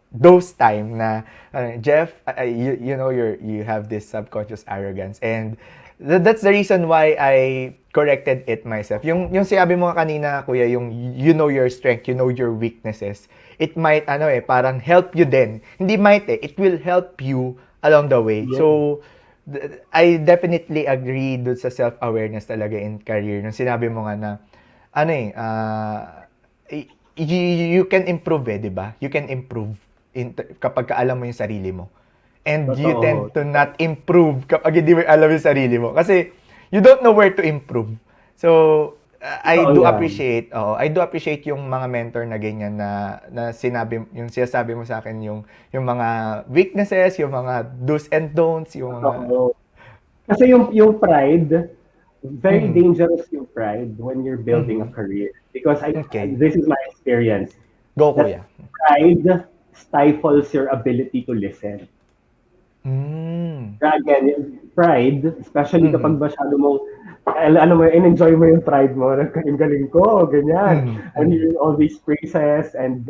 those time na Jeff, you know you have this subconscious arrogance, and that's the reason why I corrected it myself. Yung sinabi mo kanina, Kuya, yung you know your strength, you know your weaknesses. It might parang help you din. Hindi might it will help you along the way. Yeah. So I definitely agree dun sa self-awareness talaga in career. Nung sinabi mo nga na you can improve di ba? You can improve kapag alam mo yung sarili mo. And you tend to not improve kapag hindi mo alam yung sarili mo. Kasi you don't know where to improve. So I do appreciate yung mga mentor na ganyan na yung sinasabi mo sa akin yung mga weaknesses, yung mga do's and don'ts, yung mga Kasi yung pride, very dangerous yung pride when you're building a career, because this is my experience. Go, Kuya. Pride stifles your ability to listen. Again, pride, especially kapag masyado mong enjoy mo yung pride mo, ang galing ko, ganyan. And hearing all these praises and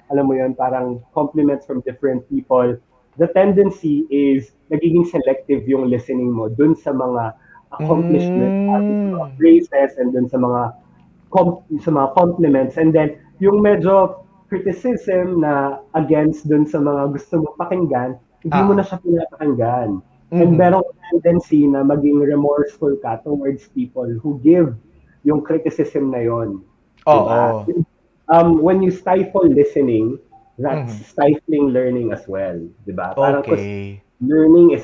alam mo yun, parang compliments from different people. The tendency is nagiging selective yung listening mo dun sa mga accomplishments, mga praises, and dun sa mga compliments. And then, yung medyo criticism na against dun sa mga gusto mo pakinggan, hindi mo na siya pinapakinggan. And merong tendency na maging remorseful ka towards people who give yung criticism na yon. Diba? When you stifle listening, that's stifling learning as well. Diba? Parang learning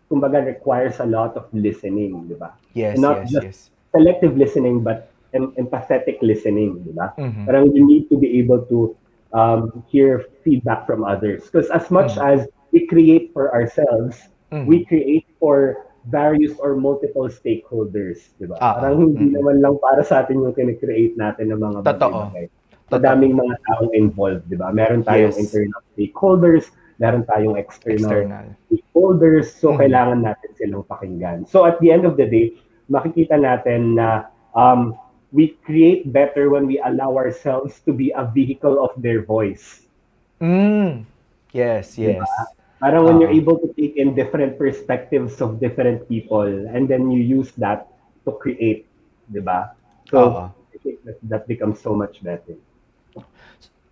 kumbaga requires a lot of listening. Diba? Yes, not just selective listening, but empathetic listening. Diba? Parang you need to be able to hear feedback from others. Because as much as we create for ourselves, we create for various or multiple stakeholders, di ba? Parang hindi naman lang para sa atin yung kine-create natin ng mga bagay-bagay. Madaming mga taong involved, di ba? Meron tayong internal stakeholders, meron tayong external stakeholders, so kailangan natin silang pakinggan. So at the end of the day, makikita natin na we create better when we allow ourselves to be a vehicle of their voice. Yes, Diba? yes. Parang when you're Oo. able to take in different perspectives of different people and then you use that to create, diba? So, Oo. I think that becomes so much better.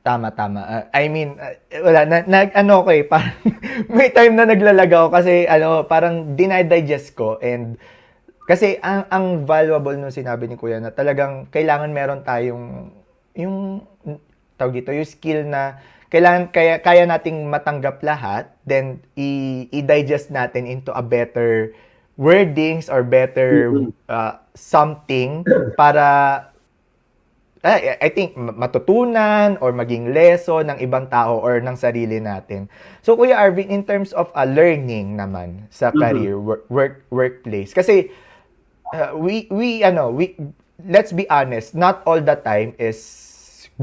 Tama, tama. I mean, wala, ano ko eh, parang may time na naglalag ako kasi parang dinadigest ko and kasi ang valuable nung sinabi ni Kuya na talagang kailangan meron tayong yung tawag dito, yung skill na kailangan kaya nating matanggap lahat, then i-digest natin into a better wordings or better something para I think matutunan or maging lesson ng ibang tao or ng sarili natin. So Kuya Arvin, in terms of learning naman sa career, workplace, kasi we let's be honest, not all the time is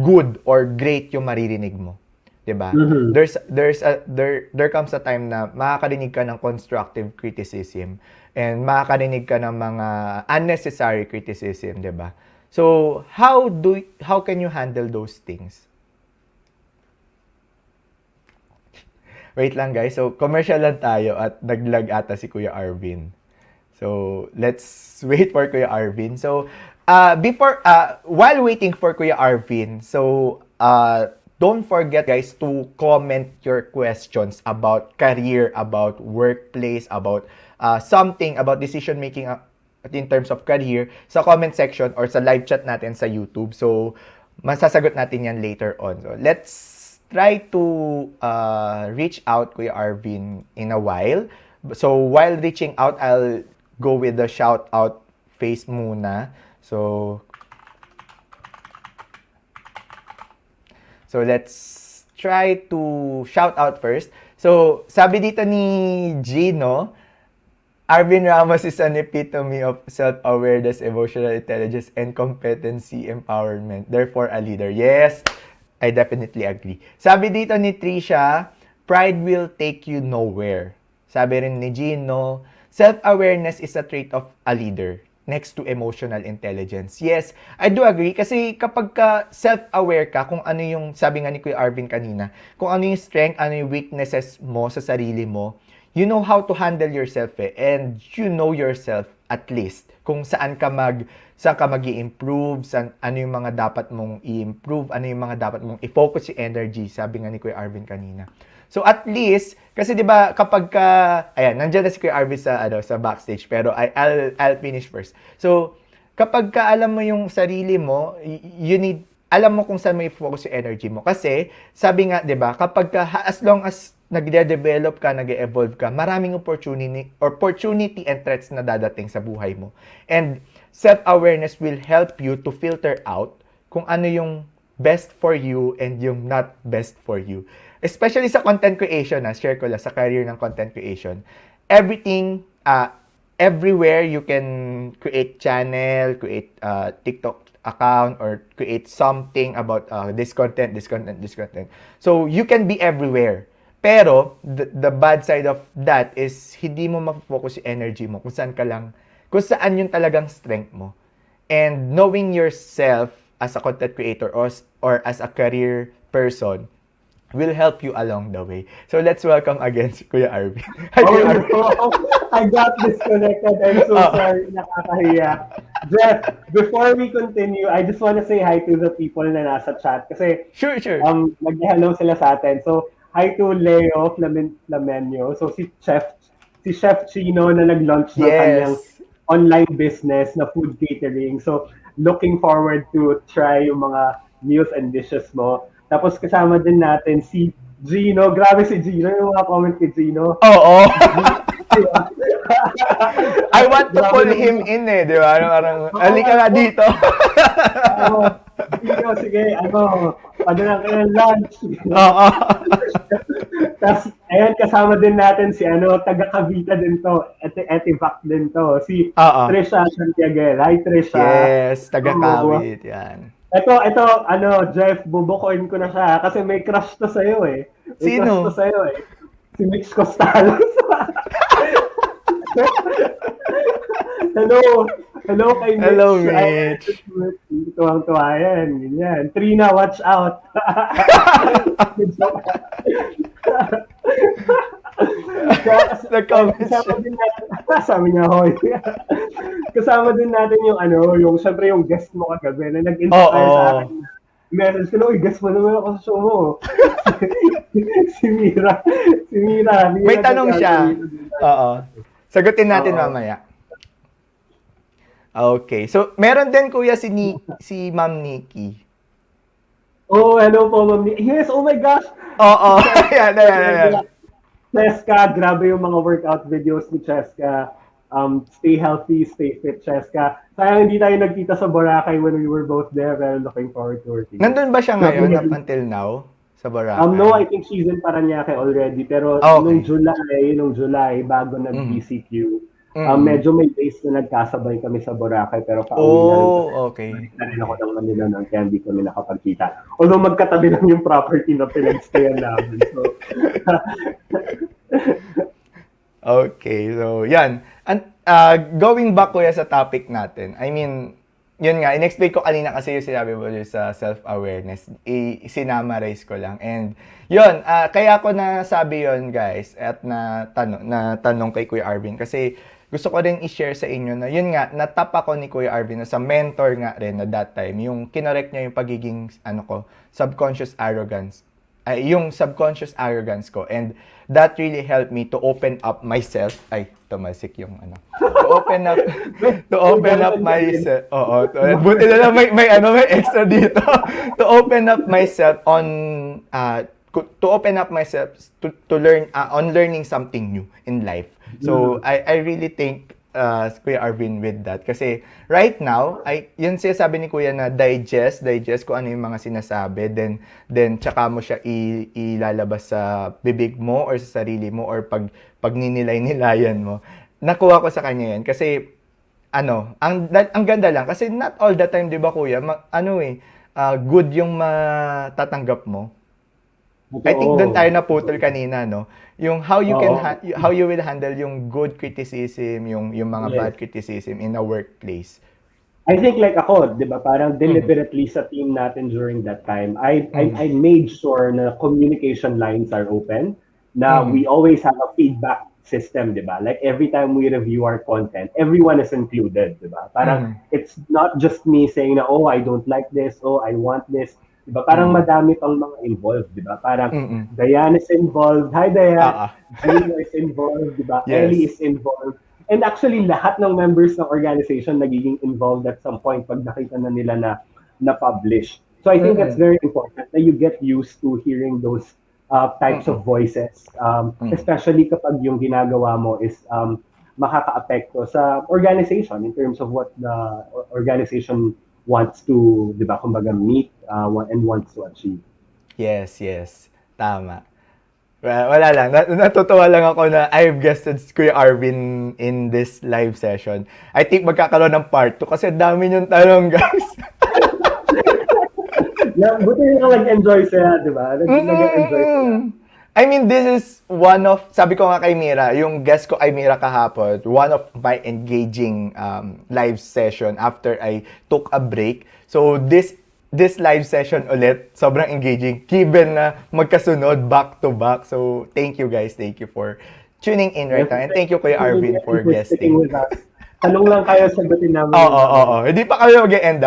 good or great yung maririnig mo. 'Di ba? There comes a time na makakarinig ka ng constructive criticism and makakarinig ka ng mga unnecessary criticism, 'di ba? So, how can you handle those things? Wait lang guys. So, commercial lang tayo at naglag ata si Kuya Arvin. So, let's wait for Kuya Arvin. So, while waiting for Kuya Arvin, so, don't forget guys to comment your questions about career, about workplace, about something, about decision making in terms of career sa comment section or sa live chat natin sa YouTube. So, masasagot natin yan later on. So, let's try to reach out Kuya Arvin in a while. So, while reaching out, I'll go with the shoutout phase muna. So, let's try to shout out first. So, sabi dito ni Gino, Arvin Ramos is an epitome of self-awareness, emotional intelligence, and competency empowerment. Therefore, a leader. Yes, I definitely agree. Sabi dito ni Trisha, pride will take you nowhere. Sabi rin ni Gino, self-awareness is a trait of a leader next to emotional intelligence. Yes, I do agree kasi kapag ka self-aware ka kung ano yung, sabi nga ni Kuya Arvin kanina, kung ano yung strength, ano yung weaknesses mo sa sarili mo, you know how to handle yourself and you know yourself at least kung saan ka mag-i-improve, ano yung mga dapat mong i-improve, ano yung mga dapat mong i-focus yung energy, sabi nga ni Kuya Arvin kanina. So at least, kasi 'di ba kapag ka ayan, nandiyan na si Kuya Arvin sa backstage pero I'll finish first. So kapag ka alam mo yung sarili mo, alam mo kung saan mo i-focus yung energy mo. Kasi sabi nga 'di ba, kapag ka as long as nagde-develop ka, nag-evolve ka, maraming opportunity and threats na dadating sa buhay mo. And self-awareness will help you to filter out kung ano yung best for you and yung not best for you. Especially sa content creation, share ko lang sa career ng content creation. Everything, everywhere you can create channel, create TikTok account, or create something about this content. So, you can be everywhere. Pero, the bad side of that is, hindi mo mafocus yung energy mo kung saan yung talagang strength mo. And knowing yourself as a content creator or as a career person will help you along the way. So, let's welcome again si Kuya Arvin. Hi, Kuya Arvin. I got disconnected. I'm so sorry. Nakakahiya. Jeff, before we continue, I just want to say hi to the people na nasa chat. Kasi, Sure. nag-hello sila sa atin. So, hi to Leo Flamenio. So, si Chef Chino na nag-launch ng kanyang online business na food catering. So, looking forward to try yung mga meals and dishes mo. Tapos kasama din natin si Gino. Grabe si Gino, yung mga comment kay Gino. Oo. I want to pull him in di ba? Parang, halika nga dito. Gino, sige, padala ka ng lunch. Oo. Tapos, ayan, kasama din natin si taga Cavite din to. Etivac din to. Si Trisha Santiago. Hi, Trisha. Yes, taga Cavite. Yan. Ito, Jeff, bubukoin ko na siya kasi may crush to sa'yo eh. Sino? Crush to sa'yo eh. Si Mix Costalos. Hello kay Mitch. Hello, Mitch. Tuwang-tuwa yan. Ganyan. Trina, watch out. Nag-comment Kasama siya. din natin, sabi niya, hoy. Kasama din natin yung syempre yung guest mo kagabi na nag-inspire Oo. sa akin. Message ko na, guest mo naman ako sa show mo. si Mira. May tanong siya. Oo. Sagutin natin mamaya. Okay. So, meron din kuya si Ma'am Nikki. Oh, hello po, Ma'am. Yes, oh my gosh. Oo. Yan. Cheska, grabe yung mga workout videos ni Cheska. Stay healthy, stay fit, Cheska. Sayang hindi tayo nagkita sa Boracay when we were both there. Pero looking forward to working. Nandun ba siya ngayon up until now? Sa Boracay? No, I think she's in Parañaque already. Pero Okay. nung July, bago nag-BCQ, medyo may days na nagkasabay kami sa Boracay. Pero pauwi na rin. Okay. Na rin ako ng Manila nun, kaya hindi kami nakapagkita. Although magkatabi lang yung property na pinag-stayan namin. So, Okay, so yan. And going back kuya sa topic natin, I mean, yun nga, in-explain ko kanina kasi yung sinabi mo yung sa self-awareness, sinamarize ko lang. And yun, kaya ko nasabi yun guys, at tanong kay Kuya Arvin, kasi gusto ko rin i-share sa inyo na yun nga, natap ako ni Kuya Arvin na sa mentor nga rin na that time, yung kinorek niya yung pagiging, subconscious arrogance. Yung subconscious arrogance ko, and that really helped me to open up myself. Tumasik yung to open up myself. Buti na lang may extra dito. To open up myself to open up myself to learn on learning something new in life. So I really think Kuya Arvin with that. Kasi right now, yun siya sabi ni Kuya na digest kung ano yung mga sinasabi, then tsaka mo siya ilalabas sa bibig mo or sa sarili mo or pag ninilay-nilayan mo. Nakuha ko sa kanya yan kasi ang ganda lang kasi not all the time, 'di ba Kuya, good yung matatanggap mo. I think doon tayo naputol kanina, no? Yung how you will handle yung good criticism, yung mga bad criticism in a workplace. I think like ako, 'di ba, parang deliberately sa team natin during that time, I made sure na communication lines are open, na we always have a feedback system, 'di ba? Like every time we review our content, everyone is included, 'di ba? Parang it's not just me saying na, oh, I don't like this, oh, I want this. Diba? Parang madami pang mga involved, diba? Parang Diane is involved. Hi, Diane. Gino is involved, diba? Yes. Ellie is involved. And actually, lahat ng members ng organization nagiging involved at some point pag nakita na nila na publish. So I think that's very important na you get used to hearing those types of voices. Especially kapag yung ginagawa mo is makaka-apekto sa organization in terms of what the organization wants to, di ba, kumbaga meet and wants to achieve. Yes. Tama. Wala lang. Natutuwa lang ako na I've guested Kuya Arvin in this live session. I think magkakaroon ng part 2 kasi dami niyong tanong, guys. Buti yung nag-enjoy siya, di ba? Nag-enjoy siya. I mean, this is one of, sabi ko nga kay Mira, yung guest ko ay Mira kahapon, one of my engaging live session after I took a break. So this live session ulit, sobrang engaging, given na magkasunod back to back. So thank you guys, thank you for tuning in right now. And thank you Kuya Arvin for guesting. Tanong lang kayo, sagutin namin. Oo. Hindi pa kami mag-e-end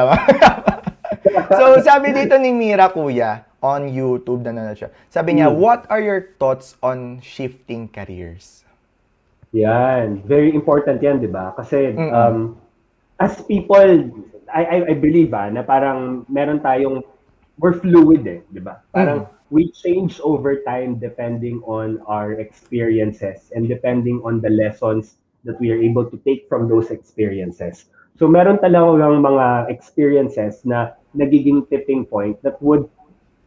So sabi dito ni Mira Kuya, on YouTube, siya. Sabi niya, what are your thoughts on shifting careers? Yan. Very important yan, di ba? Kasi as people, I believe na parang meron tayong, we're fluid di ba? Parang we change over time depending on our experiences and depending on the lessons that we are able to take from those experiences. So meron talagang mga experiences na nagiging tipping point that would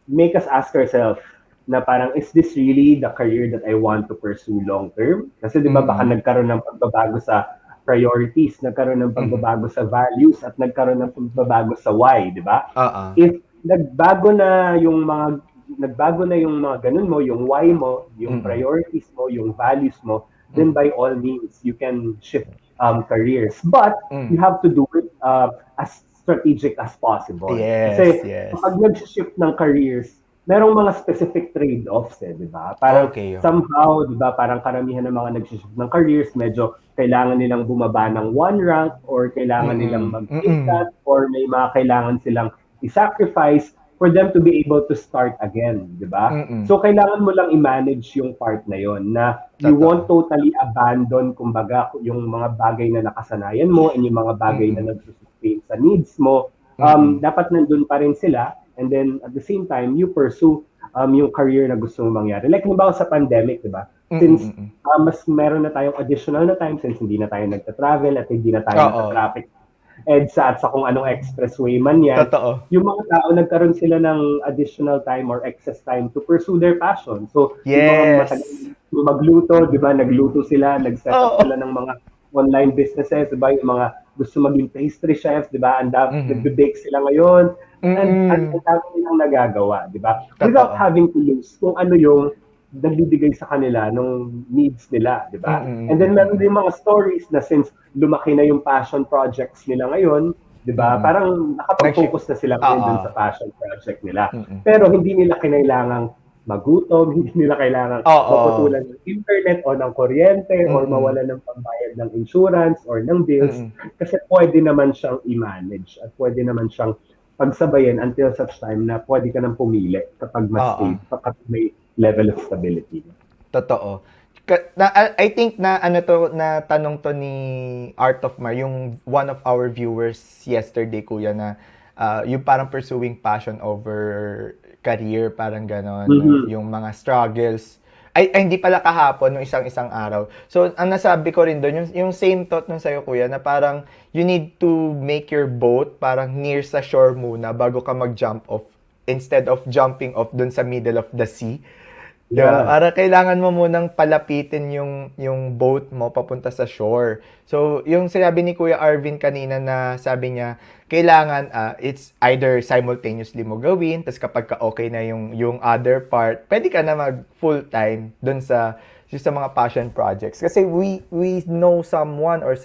make us ask ourselves na parang, is this really the career that I want to pursue long term? Kasi di ba baka nagkaroon ng pagbabago sa priorities, nagkaroon ng pagbabago sa values, at nagkaroon ng pagbabago sa why, di ba? If nagbago na yung mga ganun mo, yung why mo, yung priorities mo, yung values mo, then by all means, you can shift careers. But you have to do it as strategic as possible. Yes, Kasi yes. kapag nag-shift ng careers, merong mga specific trade-offs di ba? Parang Okay. somehow, di ba, parang karamihan ng mga nag-shift ng careers, medyo kailangan nilang bumaba ng one rank or kailangan nilang mag-pay cut or may mga kailangan silang i-sacrifice for them to be able to start again, di ba? So, kailangan mo lang i-manage yung part na yon na you won't totally abandon, kumbaga, yung mga bagay na nakasanayan mo and yung mga bagay na nag-sustain sa needs mo. Dapat nandun pa rin sila and then at the same time, you pursue yung career na gusto mong mangyari. Like, halimbawa sa pandemic, di ba? Since mas meron na tayong additional na time since hindi na tayo nagta-travel at hindi na tayo nagta-traffic EDSA at sa kung anong expressway man yan, yung mga tao nagkaroon sila ng additional time or excess time to pursue their passion. So, yung mga matagal magluto, di ba? Nagluto sila, nag-set up sila ng mga online businesses, di ba? Yung mga gusto maging pastry chefs, di ba? Nag-bake sila ngayon. And ang dami nilang nagagawa, di ba? Without having to lose kung ano yung nagbibigay sa kanila nung needs nila, di ba? And then meron din mga stories na since lumaki na yung passion projects nila ngayon, di ba? Parang nakapag-focus na sila ngayon dun sa passion project nila. Pero hindi nila kinailangang magutom, hindi nila kailangang maputulan ng internet o ng kuryente or mawalan ng pambayad ng insurance or ng bills kasi pwede naman siyang i-manage at pwede naman siyang pagsabayan until such time na pwede ka nang pumili kapag mas safe, kapag may level of stability. Totoo. I think na na tanong to ni Art of Mar, yung one of our viewers yesterday, kuya, na yung parang pursuing passion over career, parang ganon, yung mga struggles. Ay, hindi pala kahapon, nung isang araw. So, ang nasabi ko rin doon, yung same thought nung sa'yo, kuya, na parang you need to make your boat parang near sa shore muna bago ka mag-jump off instead of jumping off doon sa middle of the sea. Diba? Para kailangan mo munang palapitin yung boat mo papunta sa shore. So, yung sinabi ni Kuya Arvin kanina na sabi niya, kailangan it's either simultaneously mo gawin, tapos kapag okay na yung other part, pwede ka na mag full-time dun sa mga passion projects. Kasi we know someone or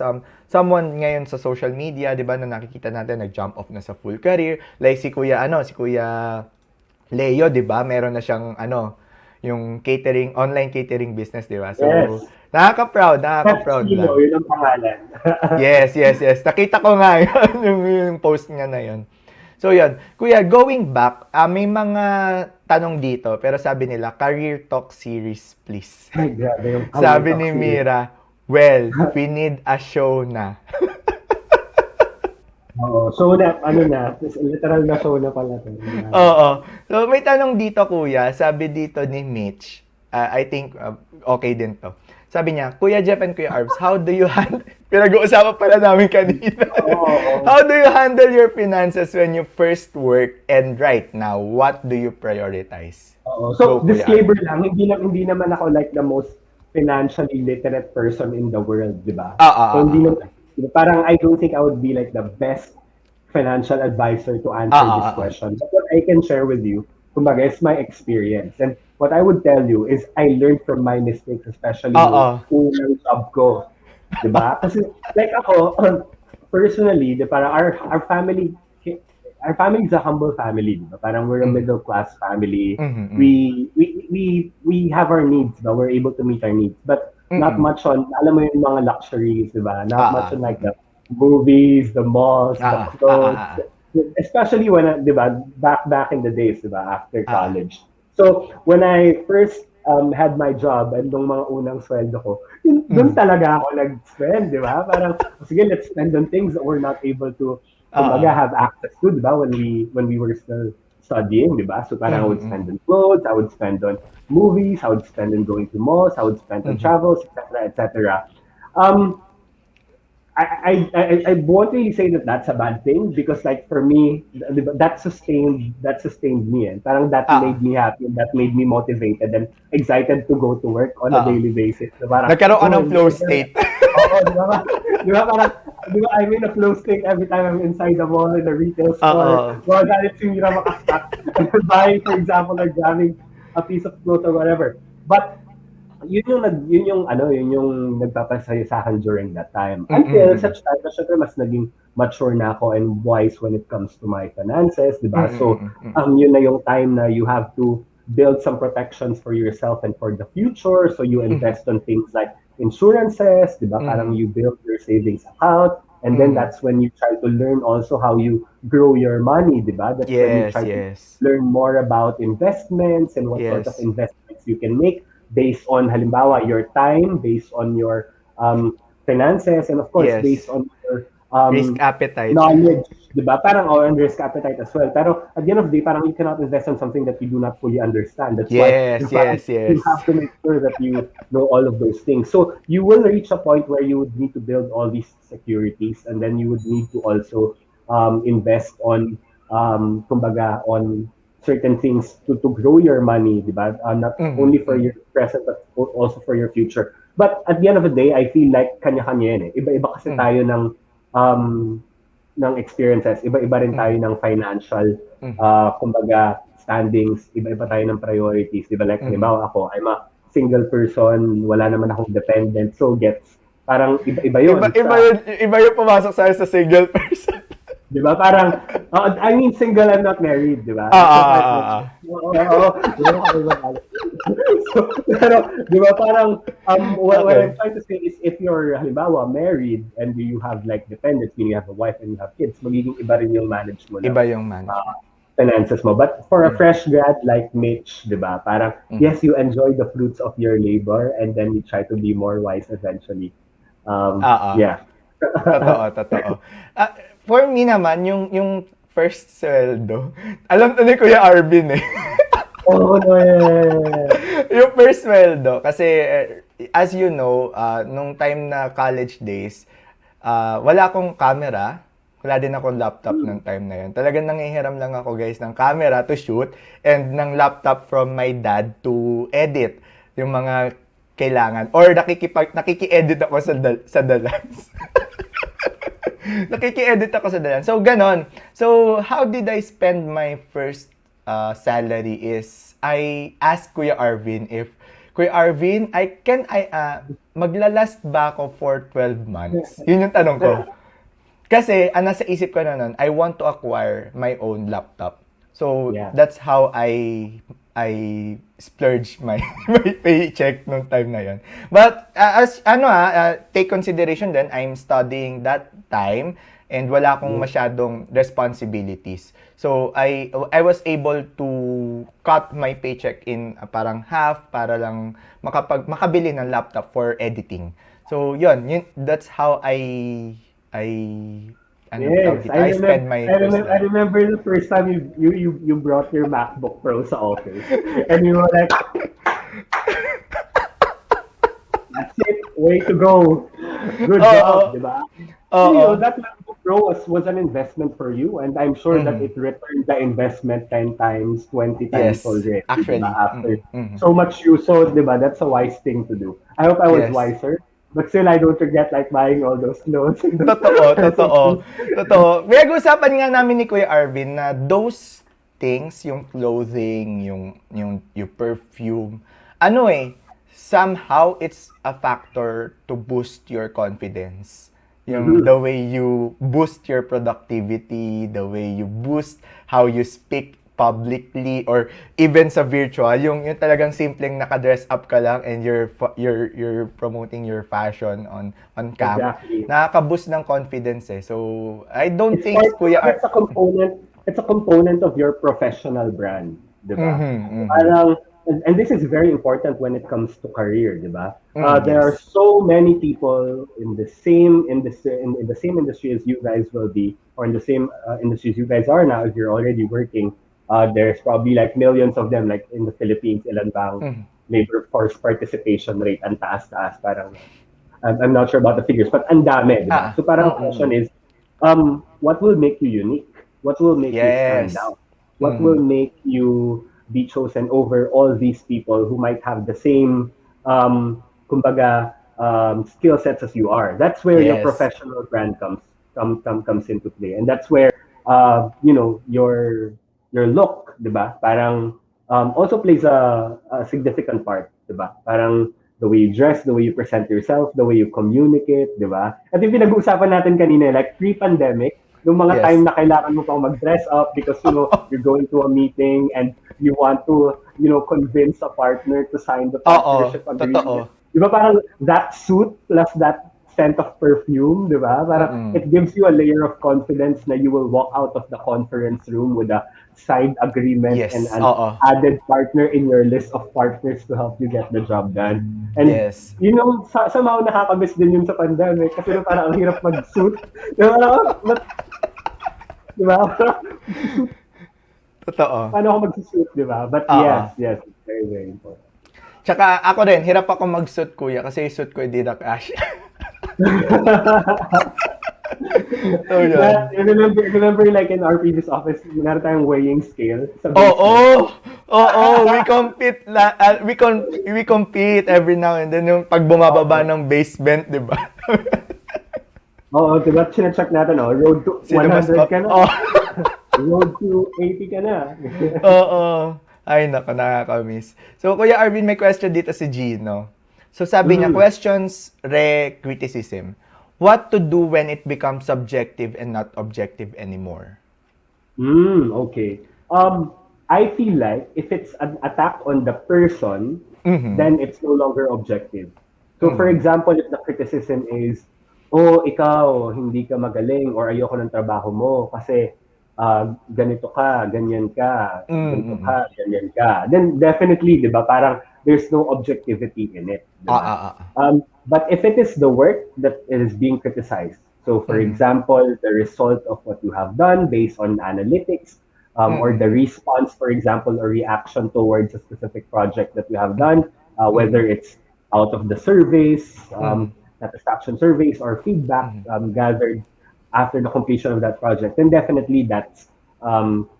someone ngayon sa social media, 'di ba, na nakikita natin nag-jump off na sa full career. Like si Kuya Leo, 'di ba? Meron na siyang yung online catering business, 'di ba? So, yes. Nakaka-proud lang. Yun ang pangalan. yes. Nakita ko nga yung post niya na yun. So, yun. Kuya, going back, may mga tanong dito, pero sabi nila, career talk series, please. Ay, grabe yung sabi ni Mira, well, we need a show na. Oo, show na, literal na show na pala. Oo. So, may tanong dito, kuya. Sabi dito ni Mitch, I think, okay din to. Sabi niya, Kuya Jeff and Kuya Arvs, how do you handle... Pinag-uusapan pala namin kanina. How do you handle your finances when you first work and right now, what do you prioritize? So, disclaimer lang, hindi naman ako like the most financially literate person in the world, di ba? So, hindi naman, parang I don't think I would be like the best financial advisor to answer this question. But what I can share with you, kumbaga, is my experience. And what I would tell you is I learned from my mistakes, especially yung unang job ko. Diba? Kasi like ako, personally, parang our family is a humble family. Diba? Parang we're a middle class family. We have our needs, but we're able to meet our needs. But not much on, alam mo yung mga luxuries, diba? Not much on like the movies, the malls, the clothes. Especially when, diba, back in the days, diba, after college. So, when I first had my job, and nung mga unang sweldo ko, doon talaga ako nag-spend, diba? Parang, sige, let's spend on things that we're not able to have access to, diba? When we were still studying, diba? So, parang I would spend on clothes, I would spend on movies, I would spend on going to malls, I would spend on travels, etc. I won't really say that that's a bad thing because like for me that sustained me and parang that made me happy and that made me motivated and excited to go to work on a daily basis. So, parang, nagkaroon ka ng flow state. Di ba parang I'm in a flow state every time I'm inside the mall in the retail store. Well, galit si Mira makastak. Buying, for example, or grabbing a piece of clothes or whatever. But yun yung nagpapasaya sa akin during that time. Until such time na syempre mas naging mature na ako and wise when it comes to my finances, di ba? So, yun na yung time na you have to build some protections for yourself and for the future. So you invest on things like insurances, di ba? Parang you build your savings account. And then that's when you try to learn also how you grow your money, di ba? That's when you try to learn more about investments and what sort of investments you can make based on halimbawa your time, based on your finances, and of course based on your risk appetite. knowledge, di ba? Parang and risk appetite as well. Pero at the end of the day, parang you cannot invest on something that you do not fully understand. That's why you have to make sure that you know all of those things. So you will reach a point where you would need to build all these securities, and then you would need to also invest on kumbaga on certain things to grow your money, di ba? Not only for your present but also for your future. But at the end of the day, I feel like kanya-kanya yan eh. Iba-iba kasi tayo ng experiences, iba-iba rin tayo ng financial kumbaga standings, iba-iba tayo ng priorities, di ba? Like halimbawa ako, I'm a single person, wala naman akong dependent, so gets parang iba-iba yun. Iba yung pumasok sa single person. Di ba? Parang, I mean, single and not married, di ba? So, pero, di ba, parang, what I'm trying to say is, if you're, halimbawa, married, and you have, like, dependents, meaning you have a wife and you have kids, magiging iba rin yung manage mo. Iba yung manage. Finances mo. But for a fresh grad like Mitch, di ba? Parang, yes, you enjoy the fruits of your labor, and then you try to be more wise eventually. Yeah. Totoo. For me naman, yung first sweldo, alam to ni Kuya Arvin eh. Oh, no. Yung first sweldo, kasi as you know, nung time na college days, wala akong camera, wala din akong laptop nung time na yun. Talagang nangihiram lang ako guys ng camera to shoot and ng laptop from my dad to edit yung mga kailangan. Or nakiki-edit ako sa Dalans. Nakiki-edit ako sa dalan. So, ganon. So, how did I spend my first salary is, I asked Kuya Arvin if, Kuya Arvin, maglalast ba ako for 12 months? Yun yung tanong ko. Kasi, nasa isip ko na nun, I want to acquire my own laptop. So, that's how I splurge my paycheck nung time na yon. But take consideration then I'm studying that time and wala akong masyadong responsibilities. So I was able to cut my paycheck in parang half para lang makabili ng laptop for editing. So yun that's how I spend my I remember the first time you brought your MacBook Pro sa office and you were like, that's it, way to go, good job, diba? That MacBook Pro was an investment for you, and I'm sure that it returned the investment 10 times, 20 times already. Actually, after so much use, so diba, that's a wise thing to do. I hope I was wiser. But still, I don't regret like buying all those clothes. Totoo. Pinag-usapan nga namin ni Kuya Arvin na those things, yung clothing, yung perfume, somehow it's a factor to boost your confidence. The way you boost your productivity, the way you boost how you speak publicly or even sa virtual, yung talagang simpleng naka-dress up ka lang and you're promoting your fashion on cam. Exactly. Nakaka-boost ng confidence eh. So I don't think Kuya it's a component of your professional brand, diba? Parang and this is very important when it comes to career, diba? There are so many people in the same industry as you guys will be, or in the same industry as you guys are now if you're already working. There's probably like millions of them, like in the Philippines, ilan bang labor force participation rate, ang taas-taas, parang, I'm not sure about the figures, but ang dami, diba? So parang the question is, what will make you unique? What will make you stand out? What will make you be chosen over all these people who might have the same, kumbaga, skill sets as you are? That's where your professional brand comes into play, and that's where, your look, diba? Parang also plays a significant part, diba? Parang the way you dress, the way you present yourself, the way you communicate, di ba? At yung pinag-uusapan natin kanina, like pre-pandemic, yung mga Yes. time na kailangan mo pang mag-dress up because, you're going to a meeting and you want to, convince a partner to sign the partnership agreement. Di ba parang that suit plus that scent of perfume, di ba? Parang it gives you a layer of confidence na you will walk out of the conference room with a signed agreement and an added partner in your list of partners to help you get the job done. And somehow nakakamiss din yun sa pandemic kasi parang ang hirap mag-suit. Di ba? Totoo. Paano ako mag-suit, di ba? But yes, it's very, very important. Tsaka ako rin, hirap ako mag-suit, kuya, kasi yung suit ko hindi na cash. So, yeah. Remember like in our previous office, meron tayong weighing scale. We compete we compete every now and then yung pag bumababa ng basement, di ba? Diba? Chine-check natin, road to 100 ka na. Road to 80 ka na. Ay, naku, nakakamiss. So, Kuya Arvin, may question dito si Gino. So, sabi niya, questions, criticism. What to do when it becomes subjective and not objective anymore? Okay. I feel like if it's an attack on the person, then it's no longer objective. So, for example, if the criticism is, ikaw, hindi ka magaling or ayoko ng trabaho mo kasi ganito ka, ganyan ka, ganito ka, ganyan ka. Then definitely, di ba, parang there's no objectivity in it. But if it is the work that is being criticized, so for example, the result of what you have done based on analytics, or the response, for example, or reaction towards a specific project that you have done, whether it's out of the surveys, satisfaction surveys or feedback gathered after the completion of that project, then definitely that's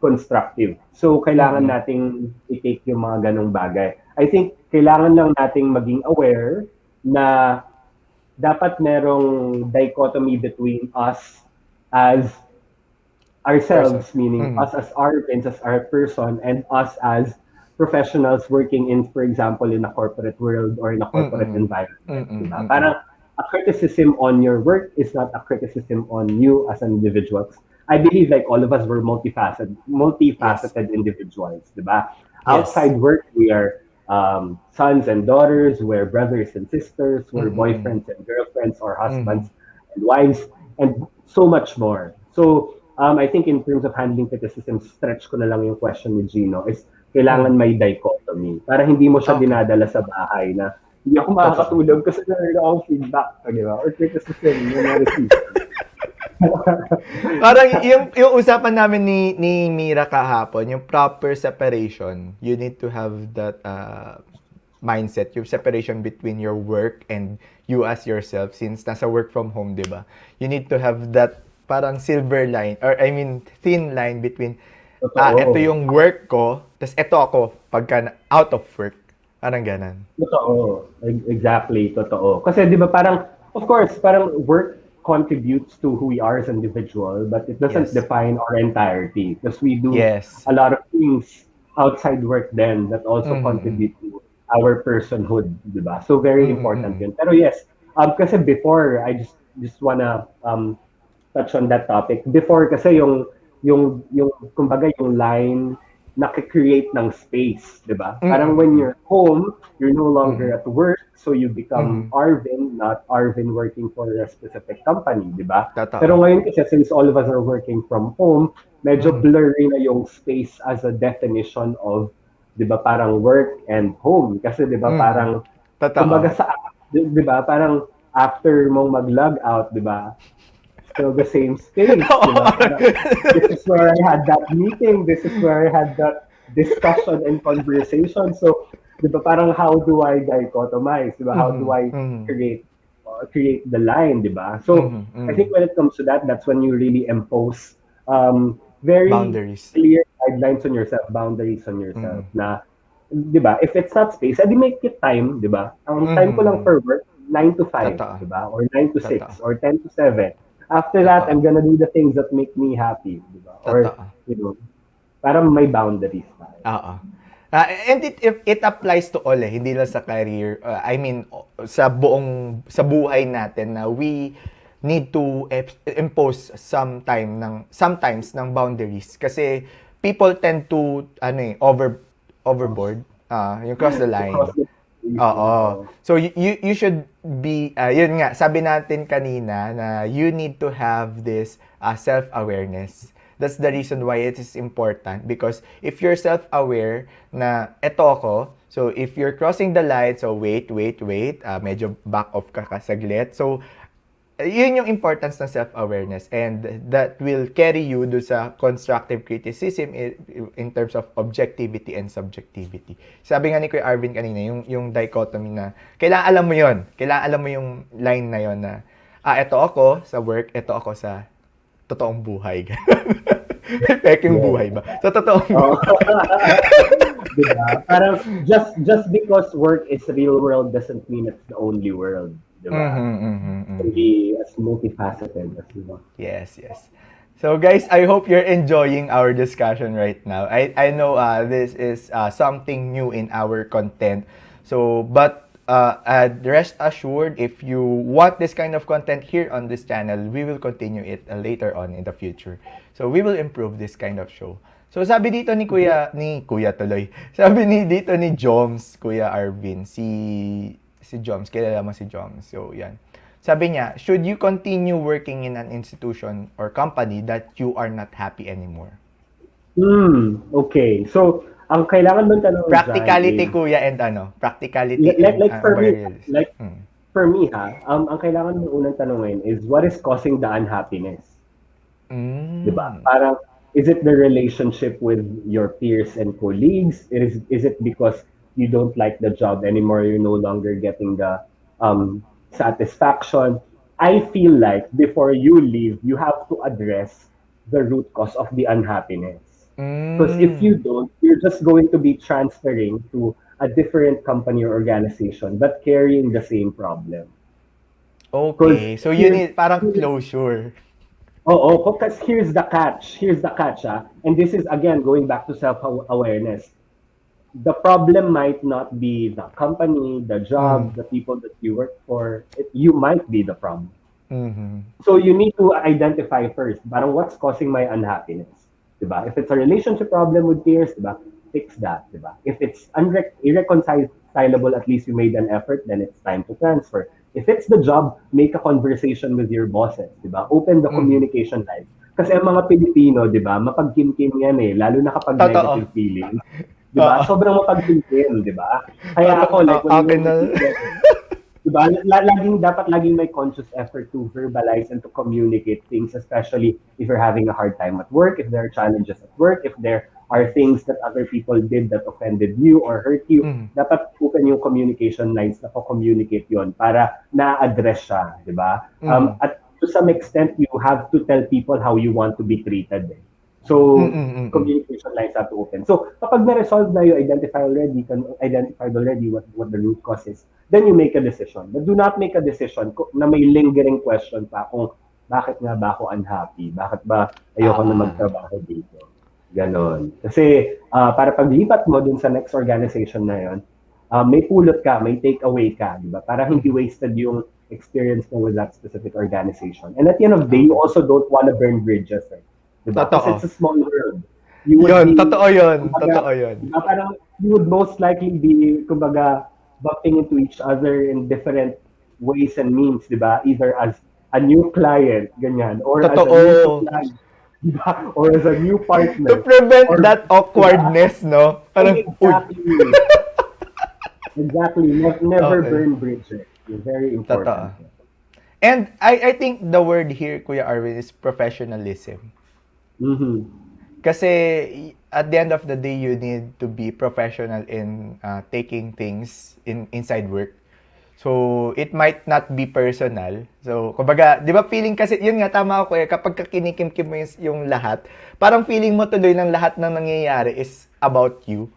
constructive. So, kailangan nating i-take yung mga ganong bagay. I think kailangan lang nating maging aware na dapat merong dichotomy between us as ourselves, meaning us as Arvins, as our person, and us as professionals working in, for example, in a corporate world or in a corporate environment. Diba? Parang a criticism on your work is not a criticism on you as an individual. I believe like all of us were multifaceted individuals, diba? Outside work, we are sons and daughters, we're brothers and sisters, we're boyfriends and girlfriends, or husbands and wives, and so much more. So, I think in terms of handling criticism, stretch ko na lang yung question ni Gino, is kailangan may dichotomy. Para hindi mo siya dinadala sa bahay na hindi ako makakatulog kasi meron akong feedback, di ba? Or criticism yung na-receive. Parang yung usapan namin ni Mira kahapon, yung proper separation, you need to have that mindset, yung separation between your work and you as yourself, since nasa work from home, di ba? You need to have that parang silver line, or I mean, thin line between, ito yung work ko, tas ito ako pagka out of work. Parang ganan. Totoo. Exactly, totoo. Kasi di ba parang, of course, parang work contributes to who we are as an individual, but it doesn't define our entirety. Because we do a lot of things outside work then that also contribute to our personhood, di ba? So very important yun. Pero yes, kasi before, I just wanna touch on that topic. Before kasi yung kumbaga yung line nakikreate ng space, di ba? Parang when you're home, you're no longer at work, so you become Arvin, not Arvin working for a specific company, di ba? Pero ngayon kasi, since all of us are working from home, medyo blurry na yung space as a definition of, di ba, parang work and home. Kasi di ba, parang, kumbaga di ba, parang after mong mag-log out, di ba, still the same space. This is where I had that meeting. This is where I had that discussion and conversation. So, di ba, parang how do I dichotomize? Di ba? How do I create the line? Di ba? So, I think when it comes to that, that's when you really impose very clear guidelines on yourself, boundaries on yourself. Na, di ba? If it's not space, edi make it time. Di ba? Ang time ko lang for work, 9 to 5. Di ba? Or 9 to 6. Or 10 to 7. After that, I'm gonna do the things that make me happy, di ba? Or, you know, parang may boundaries tayo. And it applies to all hindi lang sa career. I mean, sa buhay natin na we need to impose sometimes ng boundaries kasi people tend to overboard, yung cross the line. Oo. So you should be yun nga sabi natin kanina na you need to have this self-awareness. That's the reason why it is important because if you're self-aware na eto ako, so if you're crossing the line, so wait, medyo back off ka saglit. So yun yung importance ng self-awareness and that will carry you do sa constructive criticism in terms of objectivity and subjectivity. Sabi nga ni Kuya Arvin kanina, yung dichotomy na kailangan alam mo yun. Kailangan alam mo yung line na yun na eto ako sa work, eto ako sa totoong buhay. Peking buhay ba? Sa totoong buhay. Diba? Parang just because work is real world doesn't mean it's the only world. Diba? It can be as multifaceted as you want. Yes. So guys, I hope you're enjoying our discussion right now. I know this is something new in our content. So, but rest assured, if you want this kind of content here on this channel, we will continue it later on in the future. So, we will improve this kind of show. So, sabi dito ni Kuya tuloy. Sabi dito ni Joms, Kuya Arvin, si Joms, kilala mo si Joms. So, yan. Sabi niya, should you continue working in an institution or company that you are not happy anymore? Okay. So, ang kailangan mong tanong practicality is, kuya, and practicality for me ang kailangan mong unang tanungin is what is causing the unhappiness? Diba? Parang is it the relationship with your peers and colleagues? Is it because you don't like the job anymore, you're no longer getting the satisfaction? I feel like before you leave, you have to address the root cause of the unhappiness. Because if you don't, you're just going to be transferring to a different company or organization but carrying the same problem. Okay, so you need parang closure. Because here's the catch. And this is, again, going back to self-awareness. The problem might not be the company, the job, the people that you work for. You might be the problem. So you need to identify first, parang what's causing my unhappiness? Diba? If it's a relationship problem with peers, diba? Fix that. Diba? If it's irreconcilable, at least you made an effort, then it's time to transfer. If it's the job, make a conversation with your bosses. Diba? Open the communication line. Kasi ang mga Pilipino, diba, mapagkimkim yan lalo na kapag negative feelings. Diba? Sobrang mapagkimkim, diba? Kaya ako, diba? Laging may conscious effort to verbalize and to communicate things, especially if you're having a hard time at work, if there are challenges at work, if there are things that other people did that offended you or hurt you. Dapat open yung communication lines na communicate yon para na-address siya, diba? At to some extent, you have to tell people how you want to be treated. So, communication lines have to open. So, kapag na-resolve na you identified already what the root cause is, then you make a decision. But do not make a decision na may lingering question pa kung bakit nga ba ako unhappy? Bakit ba ayoko na magtrabaho dito? Ganon. Kasi para paglipat mo dun sa next organization na yon, may pulot ka, may takeaway ka, di ba? Para hindi wasted yung experience mo with that specific organization. And at the end of the day, you also don't want to burn bridges. Diba? Because it's a small world. Totoo yun. Parang you would most likely be, kumbaga, bumping into each other in different ways and means, diba? Either as a new client, ganyan, or as a new supplier, diba? Or as a new partner. To prevent that awkwardness, diba? No? Parang, exactly. Never burn bridges. It's very important. Totoo. And I think the word here, Kuya Arvin, is professionalism. Kasi at the end of the day, you need to be professional in taking things inside work. So, it might not be personal. So, kumbaga, di ba feeling kasi, yun nga, tama ako kapag kinikim-kim mo yung lahat, parang feeling mo tuloy ng lahat ng nangyayari is about you.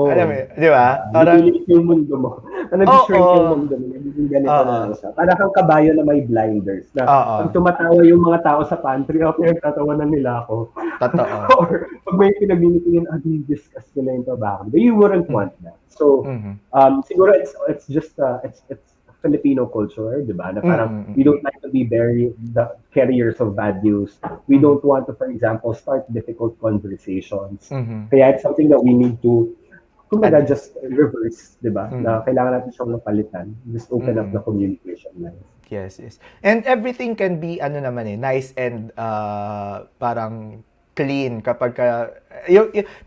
Alam mo Oo. yun, di ba? Parang, Lumiliit yung mundo mo. Nag-shrink yung oo, mundo mo. Nagiging ganito na oo, lang siya. Para kang kabayo na may blinders. Na oo, pag tumatawa yung mga tao sa pantry, okay, nagtatawanan nila ako. totoo. Or pag may pinag-meetingin, discuss nila yung trabaho. But you wouldn't Mm, want that. So, mhm, siguro it's just, it's Filipino culture, di ba? Na mm, parang mm, we mm, don't like to be very the carriers of bad news. We mhm, don't want to, for example, start difficult conversations. mhm. Kaya it's something that we need to kumbaga Address. just reverse, 'di ba? Na Mhm, kailangan natin siyang mapalitan. Just open up the mm. communication lines. Yes, yes. And everything can be ano naman nice and parang clean kapag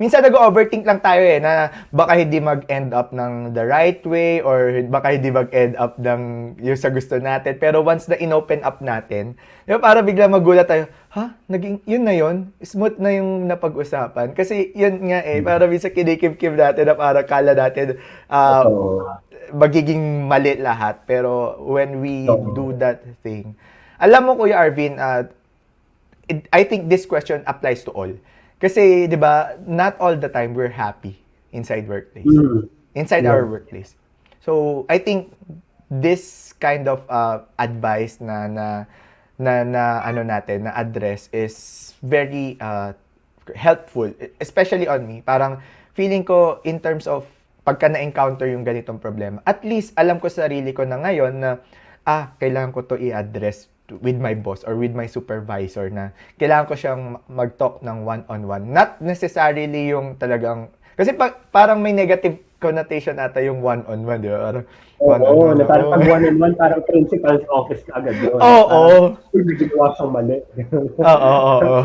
minsan nag-overthink lang tayo na baka hindi mag-end up ng the right way or baka hindi mag-end up ng yung sa gusto natin. Pero once na inopen up natin, para bigla magulat tayo, naging yun na yun? Smooth na yung napag-usapan. Kasi yun nga para minsan kinikim-kim natin na parang kala natin Totoo. magiging mali lahat. Pero when we do Totoo. that thing, alam mo Kuya Arvin, I think this question applies to all. Kasi, di ba, not all the time we're happy inside workplace. Mm. Inside our Yeah. workplace. So, I think this kind of advice na ano natin, na address is very helpful, especially on me. Parang feeling ko in terms of pagka na-encounter yung ganitong problema, at least alam ko sa sarili ko na ngayon na kailangan ko to i-address with my boss or with my supervisor na kailangan ko siyang mag-talk ng one-on-one. Not necessarily yung talagang, kasi parang may negative connotation ata yung one-on-one, di ba? Parang Oo, one-on-one na ako. parang pag one-on-one, parang principal's office ka agad yun. Oo. Parang, uy, may ginawa siyang mali. Oo, oo.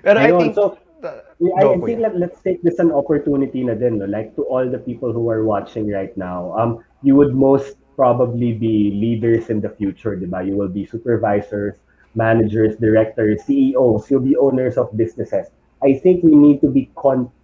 Pero I Ayun, think, so, yeah, go I think kuya. let's take this an opportunity na din, no? Like to all the people who are watching right now, you would most probably be leaders in the future, di ba? You will be supervisors, managers, directors, CEOs, you'll be owners of businesses. I think we need to be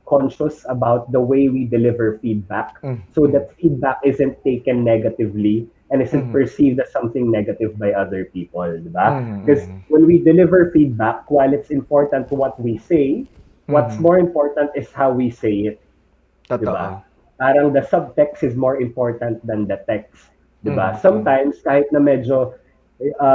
conscious about the way we deliver feedback Mm, so mm, that feedback isn't taken negatively and isn't mhm, perceived as something negative by other people, di ba? mhm, Because mhm, when we deliver feedback, while it's important what we say, what's mhm. more important is how we say it, 'di ba? Totoo. Parang the subtext is more important than the text, 'di ba? Mhm, mhm, Sometimes kahit na medyo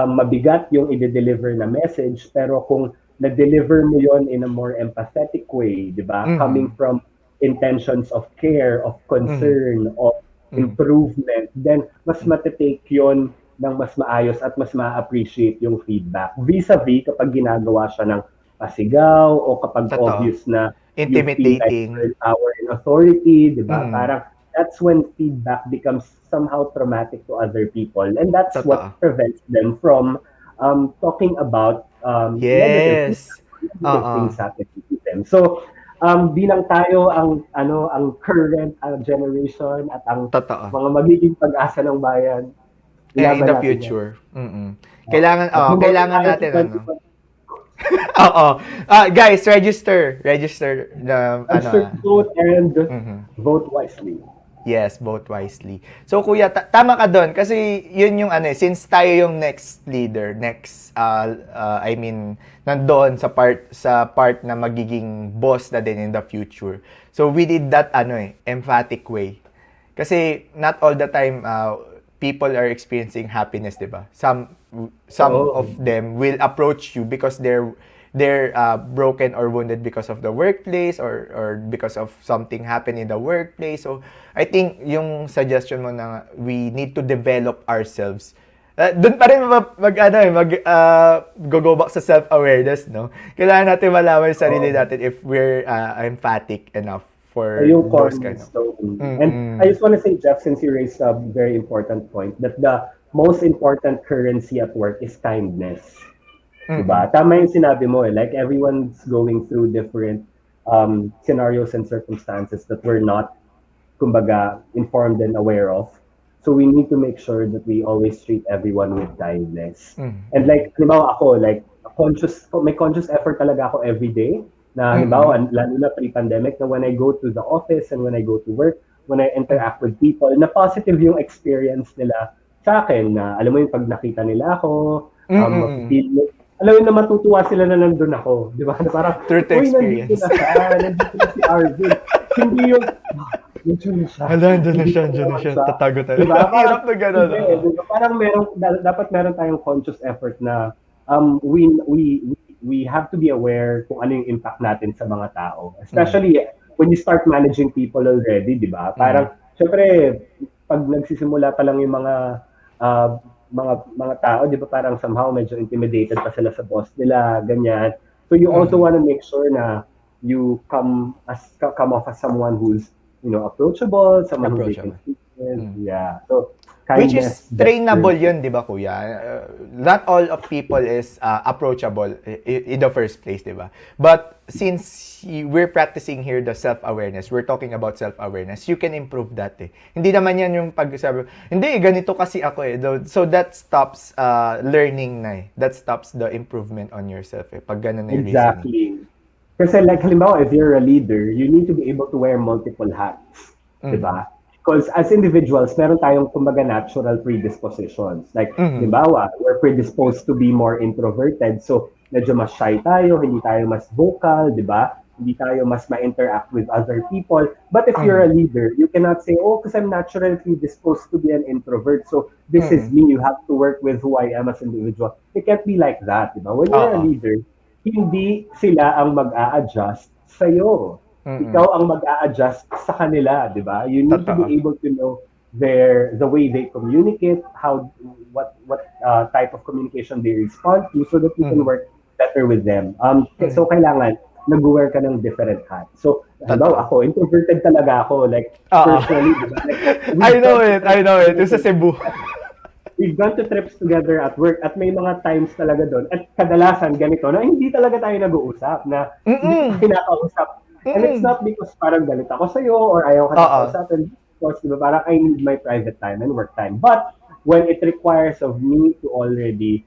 mabigat yung i-deliver na message, pero kung na-deliver mo yon in a more empathetic way, 'di ba? Coming mhm, from intentions of care, of mhm, concern, of mhm, improvement, then mas matitake yon ng mas maayos at mas ma-appreciate yung feedback. Vis-a-vis kapag ginagawa siya ng pasigaw o kapag totoo. obvious na you feel like Intimidating. you're in power and authority, di ba? Mhm, Parang that's when feedback becomes somehow traumatic to other people. And that's what totoo. prevents them from talking about negative Yes. feedback or negative things Oo. happening to them. So, bilang tayo ang current generation at ang Totoo. mga magiging pag-asa ng bayan, In ilaban the natin yan. future. Mm. Oo. Kailangan, At bumoto kailangan tayo natin sa ano. 2020. Oo. Guys, register. Register na ano. Register to vote and Mhm. vote wisely. Yes, vote wisely. So kuya, tama ka doon kasi yun yung since tayo yung next leader, next I mean nandoon sa part na magiging boss na din in the future. So we did that emphatic way. Kasi not all the time people are experiencing happiness, 'di ba? Some of Oo. them will approach you because they're broken or wounded because of the workplace or because of something happened in the workplace. So, I think yung suggestion mo na we need to develop ourselves. Doon pa rin go back sa self-awareness, no? Kailangan natin malaman yung sarili Oo. natin if we're emphatic enough for Yung those kind of. cornerstone. And Mm-mm. I just want to say, Jeff, since you raised a very important point, that the most important currency at work is kindness. Mm-mm. Diba? Tama yung sinabi mo like everyone's going through different scenarios and circumstances that we're not, kumbaga, informed and aware of. So we need to make sure that we always treat everyone with kindness. And Mm-mm. like, halimbawa ako, like, may conscious effort talaga ako every day na Mm-mm. halimbawa, lalo na pre-pandemic, na when I go to the office and when I go to work, when I Mm-mm. interact with people, na positive yung experience nila sa akin, na alam mo yung pag nakita nila ako, Mm-mm. mapipil alam mo na matutuwa sila na nandun ako. Di ba? Na parang, Truth uy, nandito experience. na siya. Nandito na si Arvin. Hindi yung, nandiyan na siya. Hala, andyan na Hindi siya, ko andyan na naman siya. siya. Tatago tayo. Di ba? Ang hirap na gano'n. Hindi, di ba? Parang dapat meron tayong conscious effort na we have to be aware kung ano yung impact natin sa mga tao. Especially when you start managing people already, di ba? Parang, syempre, pag nagsisimula pa lang yung uh, mga tao, di ba parang somehow medyo intimidated pa sila sa boss nila, ganyan. So you also want to make sure na you come off as someone who's, approachable, someone who they can Approachable. speak with. Yeah. So Which kindness, is trainable gesture. yun, di ba kuya? Not all of people is approachable in the first place, di ba? But since we're practicing here the self-awareness, we're talking about self-awareness, you can improve that eh. Hindi naman yan yung pag-sabi, hindi, ganito kasi ako eh. So that stops learning na eh. That stops the improvement on yourself eh. Pag ganun na yung reasoning. Exactly. Kasi like halimbawa, if you're a leader, you need to be able to wear multiple hats. Diba? Because as individuals, meron tayong kumbaga natural predispositions. Like, halimbawa, we're predisposed to be more introverted. So, medyo mas shy tayo, hindi tayo mas vocal, di ba? Hindi tayo mas ma-interact with other people. But if you're a leader, you cannot say, oh, because I'm naturally predisposed to be an introvert. So, this is me. You have to work with who I am as an individual. It can't be like that, di ba? When you're a leader, hindi sila ang mag-a-adjust sa'yo. Ikaw ang mag-a-adjust sa kanila, di ba? You need to be able to know the way they communicate, what type of communication they respond to, so that you can work better with them. So kailangan nag-wear ka ng different hats. So, halimbawa ako, introverted talaga ako, like personally, di ba? Like, I know it. Yung sa Cebu. We've gone to trips together at work at may mga times talaga doon. At kadalasan ganito na hindi talaga tayo nag-uusap, na hindi tayo kinakausap. And it's not because parang galit ako sa'yo or ayaw ka na kausapin. Because diba, parang I need my private time and work time. But when it requires of me to already,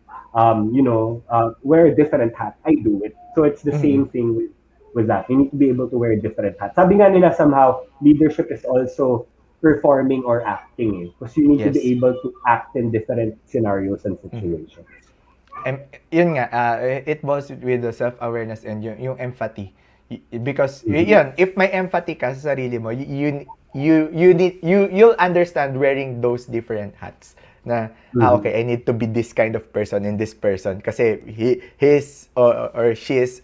wear a different hat, I do it. So it's the same thing with that. You need to be able to wear a different hat. Sabi nga nila somehow, leadership is also performing or acting. Because you need to be able to act in different scenarios and situations. Yun nga, it was with the self-awareness and yung empathy. Because yun, if may empathy ka sa sarili mo, you'll understand wearing those different hats. Na okay, I need to be this kind of person and this person kasi he's or she is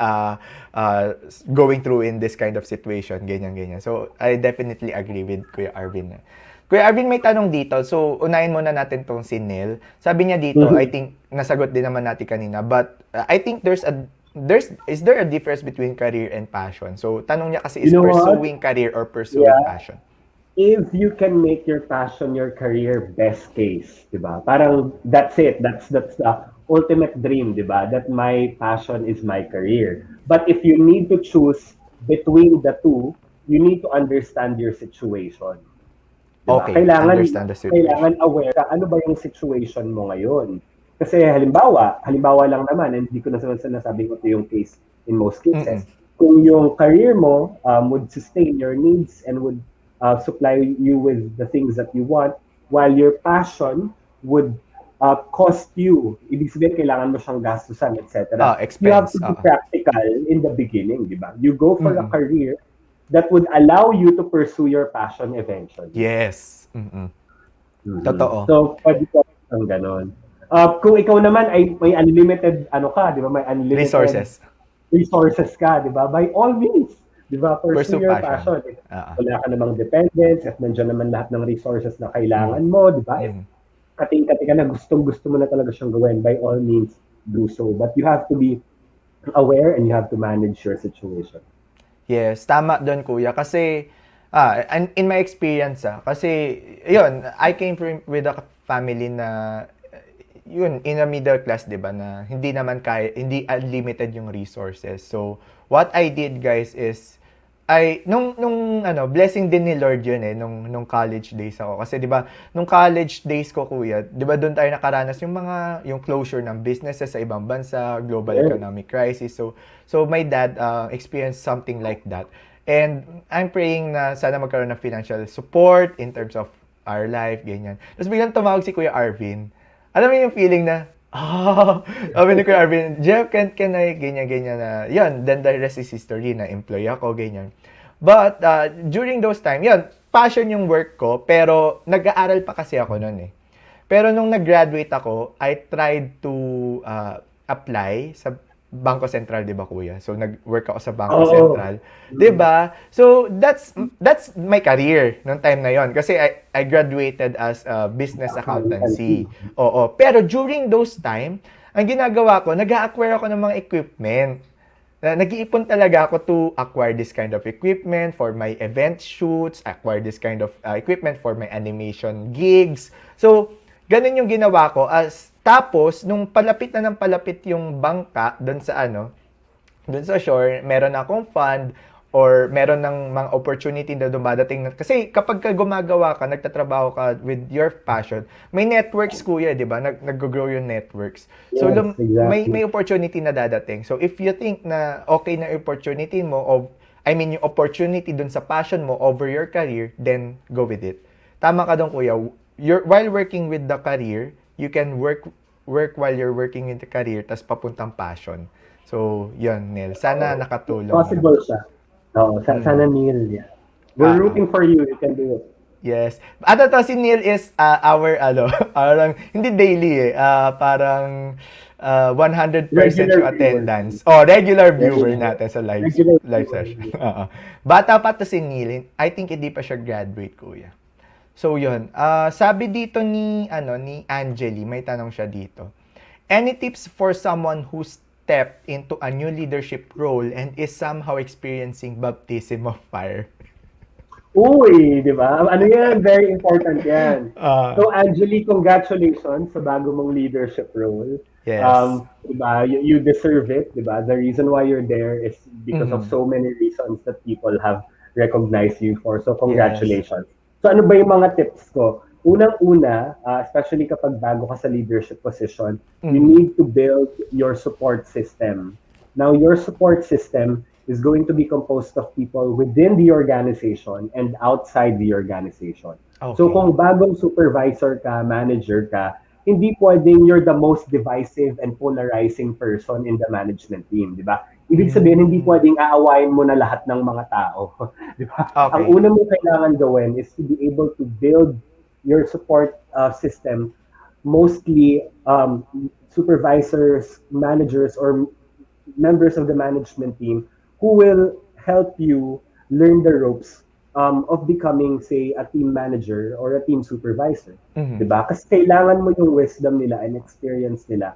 going through in this kind of situation, ganyan. So I definitely agree with Kuya Arvin. Kuya Arvin, may tanong dito. So unahin muna natin tong si Neil. Sabi niya dito, I think nasagot din naman natin kanina, but I think is there a difference between career and passion? So, tanong niya kasi is pursuing career or pursuing passion? If you can make your passion your career, best case, di ba? Parang that's it. That's the ultimate dream, di ba? That my passion is my career. But if you need to choose between the two, you need to understand your situation. Diba? Okay, understand the situation. Kailangan aware ka, ano ba yung situation mo ngayon? Kasi halimbawa lang naman, and hindi ko na sinasabing ito yung case in most cases. Kung yung career mo would sustain your needs and would supply you with the things that you want, while your passion would cost you, ibig sabihin kailangan mo siyang gastusan, etc. You have to be practical in the beginning, di ba? You go for a career that would allow you to pursue your passion eventually. Yes. Totoo. So, pwede ko ang ganon. Kung ikaw naman ay may unlimited di ba? May unlimited resources ka, di ba? By all means, di ba? Pursue your passion. Wala ka namang dependence at nandiyan naman lahat ng resources na kailangan mo, di ba? If kating-kating ka na gustong-gusto mo na talaga siyang gawin, by all means, do so. But you have to be aware and you have to manage your situation. Yes, tama doon kuya. Kasi, in my experience, kasi, yun, I came from with a family na, yun, in a middle class, di ba, na hindi naman hindi unlimited yung resources. So, what I did, guys, is, blessing din ni Lord yun nung college days ako. Kasi, di ba, nung college days ko, kuya, di ba, doon tayo nakaranas yung closure ng businesses sa ibang bansa, global economic crisis. So my dad experienced something like that. And I'm praying na sana magkaroon ng financial support in terms of our life, ganyan. Tapos biglang tumawag si Kuya Arvin. Alam mo yung feeling na, Sabi ni Kuya Arvin, Jeff, can I, ganyan na, yun, then the rest is history, na employee ako, ganyan. But, during those time, yun, passion yung work ko, pero nag-aaral pa kasi ako noon eh. Pero nung nag-graduate ako, I tried to apply sa Bangko Sentral, 'di ba kuya? So nag-work ako sa Bangko Sentral, 'di ba? So that's my career noong time na 'yon kasi I graduated as a business accountancy. Oo. Pero during those time, ang ginagawa ko, nag-a-acquire ako ng mga equipment. Nag-iipon talaga ako to acquire this kind of equipment for my event shoots, acquire this kind of equipment for my animation gigs. So, ganun yung ginawa ko. Tapos, nung palapit na ng palapit yung bangka doon sa doon sa shore, meron akong fund or meron ng mga opportunity na dumadating. Kasi kapag ka gumagawa ka, nagtatrabaho ka with your passion, may networks kuya, di ba? Nag-grow yung networks. So, Yes, exactly. may opportunity na dadating. So, if you think na okay na opportunity mo, yung opportunity dun sa passion mo over your career, then go with it. Tama ka doon kuya. While working with the career, you can work while you're working in the career, tas papuntang passion. So, yun, Neil. Sana nakatulong. Possible siya. Oo, sana Neil, yeah. We're rooting for you. You can do it. Yes. At ito, si Neil is our, parang, hindi daily parang 100% Regular yung attendance. Regular viewer Regular. natin sa live Regular session. Bata pa to si Neil. I think hindi pa siya graduate, kuya. So, yun. Sabi dito ni Angeli, may tanong siya dito. Any tips for someone who stepped into a new leadership role and is somehow experiencing baptism of fire? Uy, di ba? Ano yan? Very important yan. So, Angeli, congratulations sa bago mong leadership role. Yes. Diba? You deserve it, di ba? The reason why you're there is because of so many reasons that people have recognized you for. So, congratulations. Yes. So, ano ba yung mga tips ko? Unang-una, especially kapag bago ka sa leadership position, you need to build your support system. Now, your support system is going to be composed of people within the organization and outside the organization. Okay. So kung bagong supervisor ka, manager ka, hindi pwedeng you're the most divisive and polarizing person in the management team, di ba? Ibig sabihin, hindi pwedeng aawayin mo na lahat ng mga tao. Di ba? Okay. Ang una mo kailangan gawin is to be able to build your support system, mostly supervisors, managers, or members of the management team who will help you learn the ropes of becoming, say, a team manager or a team supervisor. Diba? Kasi kailangan mo yung wisdom nila and experience nila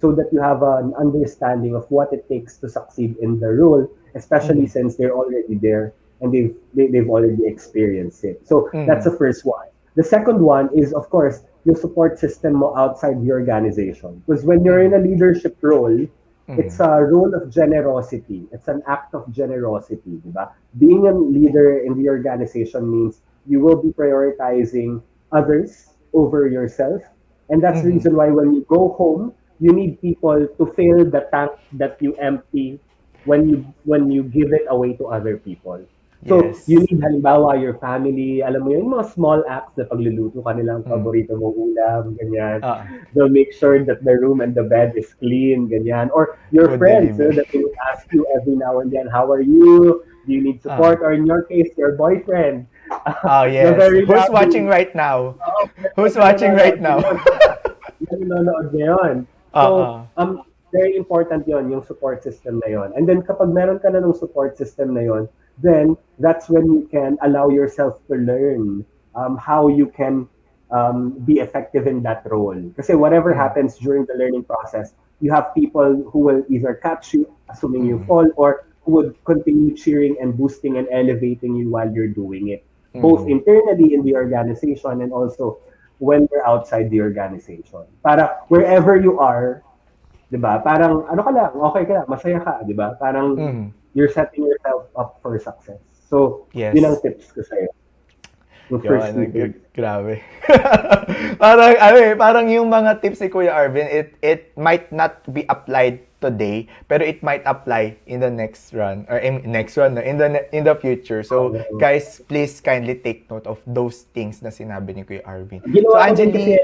so that you have an understanding of what it takes to succeed in the role, especially since they're already there and they've already experienced it. So that's the first one. The second one is, of course, yung support system mo outside the organization. Because when you're in a leadership role, it's a role of generosity. It's an act of generosity, diba? Being a leader in the organization means you will be prioritizing others over yourself. And that's the reason why when you go home, you need people to fill the tank that you empty when you give it away to other people. So, you need halimbawa your family, alam mo yun, yung mga small acts na pagluluto ka nilang paborito mong ulam, ganyan. They'll make sure that the room and the bed is clean, ganyan. Or your friends that they would ask you every now and then, how are you? Do you need support? Or in your case, your boyfriend. Yes. Who's watching right now? Who's watching right now? Nanonood ngayon. So, very important yon yung support system na yon. And then kapag meron ka na ng support system na yon, then that's when you can allow yourself to learn how you can be effective in that role. Kasi whatever happens during the learning process, you have people who will either catch you, assuming you fall, or who would continue cheering and boosting and elevating you while you're doing it. Both internally in the organization and also when you're outside the organization. Para wherever you are, diba? Parang ano ka lang, okay ka lang, masaya ka, diba? Parang you're setting yourself up for success. So, yun ang tips ko sa'yo. Yung first grabe. parang yung mga tips ni Kuya Arvin, it might not be applied today, pero it might apply in the next run, or in the future. So, guys, please kindly take note of those things na sinabi ni Kuya Arvin. So, Angeli,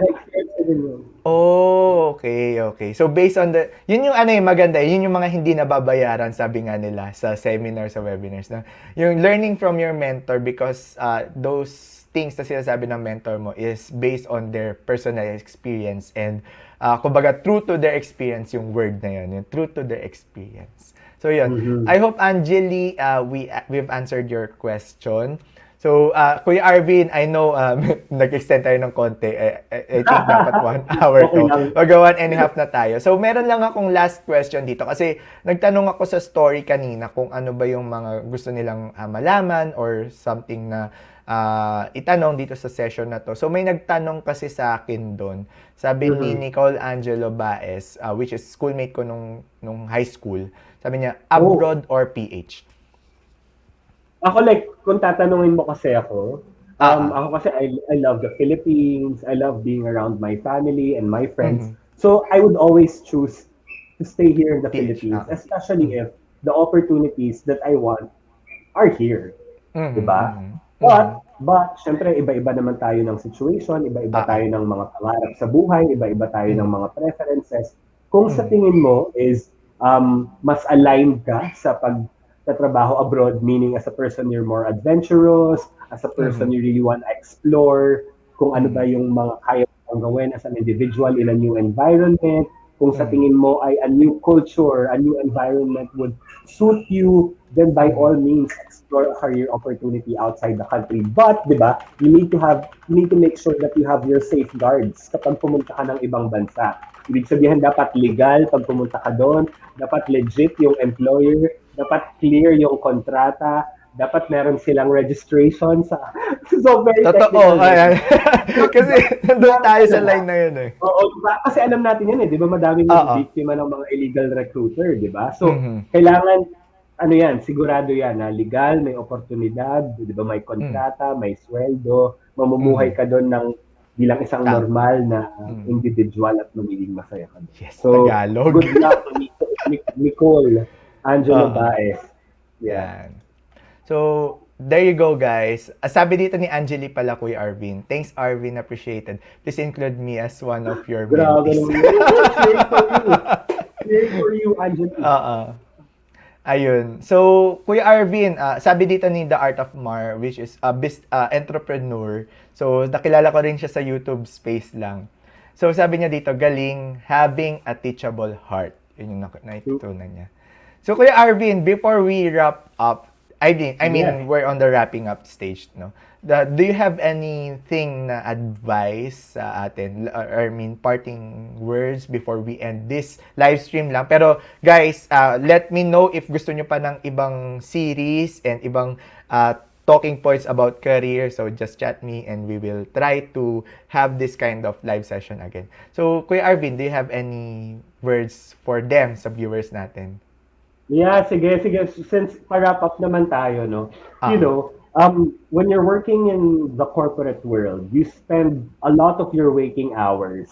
ganyan. Oh, okay. So based on yun yung maganda, yun yung mga hindi nababayaran, sabi nga nila sa seminars, sa webinars, na yung learning from your mentor, because those things na sinasabi ng mentor mo is based on their personal experience, and kumbaga true to their experience yung word na yun, yung true to their experience. So yun, I hope, Angeli, we've answered your question. So, Kuya Arvin, I know nag-extend tayo ng konti. I think dapat 1 hour to. Mag 1.5 na tayo. So, meron lang akong last question dito. Kasi nagtanong ako sa story kanina kung ano ba yung mga gusto nilang malaman or something na itanong dito sa session na to. So, may nagtanong kasi sa akin doon. Sabi ni Nicole Angelo Baez, which is schoolmate ko nung high school. Sabi niya, abroad or PH? Ako kung tatanungin mo kasi ako kasi I love the Philippines. I love being around my family and my friends. So I would always choose to stay here in the Philippines, especially if the opportunities that I want are here. Diba? But syempre, iba-iba naman tayo ng situation, iba-iba tayo ng mga pangarap sa buhay, iba-iba tayo ng mga preferences. Kung sa tingin mo is mas aligned ka sa trabaho abroad, meaning as a person you're more adventurous, as a person you really want to explore, kung ano ba yung mga kaya mong gawin as an individual in a new environment, kung sa tingin mo ay a new culture, a new environment would suit you, then by all means, explore a career opportunity outside the country. But, di ba, you need to make sure that you have your safeguards kapag pumunta ka ng ibang bansa. Ibig sabihin, dapat legal pag pumunta ka doon, dapat legit yung employer, dapat clear yung kontrata, dapat meron silang registration sa... So, very totoo, ayan. Kasi nandun tayo sa line na yun eh. Oo, diba? Kasi alam natin yun eh, di ba? Madaming biktima ng mga illegal recruiter, di ba? So, kailangan, sigurado yan na legal, may oportunidad, di ba? May kontrata, may sweldo, mamumuhay ka doon ng bilang isang normal na individual at magiging masaya ka. Yes, so, Tagalog. Good luck to Nicole Angelo Baez. Yan. So, there you go, guys. Sabi dito ni Angeli pala, Kuya Arvin. Thanks, Arvin. Appreciated. Please include me as one of your mentees. Cheer for you, Angeli. Ayun. So, Kuya Arvin, sabi dito ni The Art of Mar, which is a entrepreneur. So, nakilala ko rin siya sa YouTube space lang. So, sabi niya dito, galing having a teachable heart. Yun yung naitutunan niya. So, Kuya Arvin, before we wrap up, I mean, we're on the wrapping up stage, no? Do you have anything na advice sa atin? I mean, parting words before we end this live stream lang. Pero, guys, let me know if gusto nyo pa ng ibang series and ibang talking points about career. So, just chat me and we will try to have this kind of live session again. So, Kuya Arvin, do you have any words for them, sa viewers natin? Yeah, sige. Since pa-wrap up naman tayo, no? You know, when you're working in the corporate world, you spend a lot of your waking hours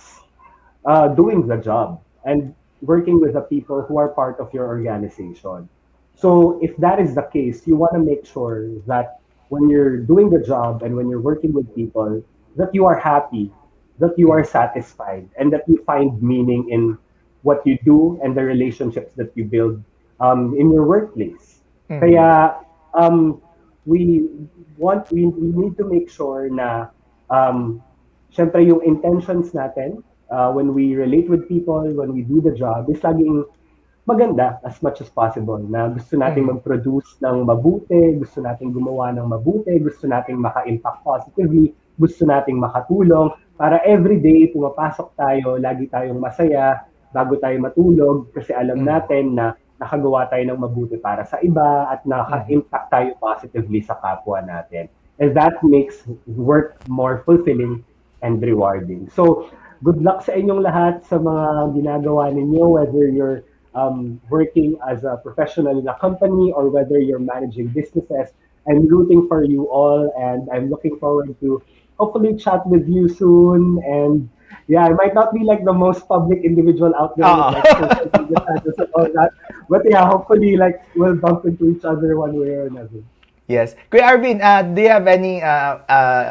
doing the job and working with the people who are part of your organization. So if that is the case, you want to make sure that when you're doing the job and when you're working with people, that you are happy, that you are satisfied, and that you find meaning in what you do and the relationships that you build in your workplace. Kaya we need to make sure na syempre yung intentions natin when we relate with people, when we do the job, is laging maganda as much as possible. Na gusto nating mag-produce ng mabuti, gusto nating gumawa ng mabuti, gusto nating maka-impact positively, gusto nating makatulong para everyday pumapasok tayo, lagi tayong masaya bago tayo matulog kasi alam natin na nakagawa tayo ng mabuti para sa iba at naka-impact tayo positively sa kapwa natin. And that makes work more fulfilling and rewarding. So, good luck sa inyong lahat sa mga ginagawa ninyo, whether you're working as a professional in a company or whether you're managing businesses. I'm rooting for you all and I'm looking forward to hopefully chat with you soon. And yeah, I might not be like the most public individual out there with like, and all that. But yeah, hopefully like we'll bump into each other one way or another. Yes. Kuya Arvin, do you have any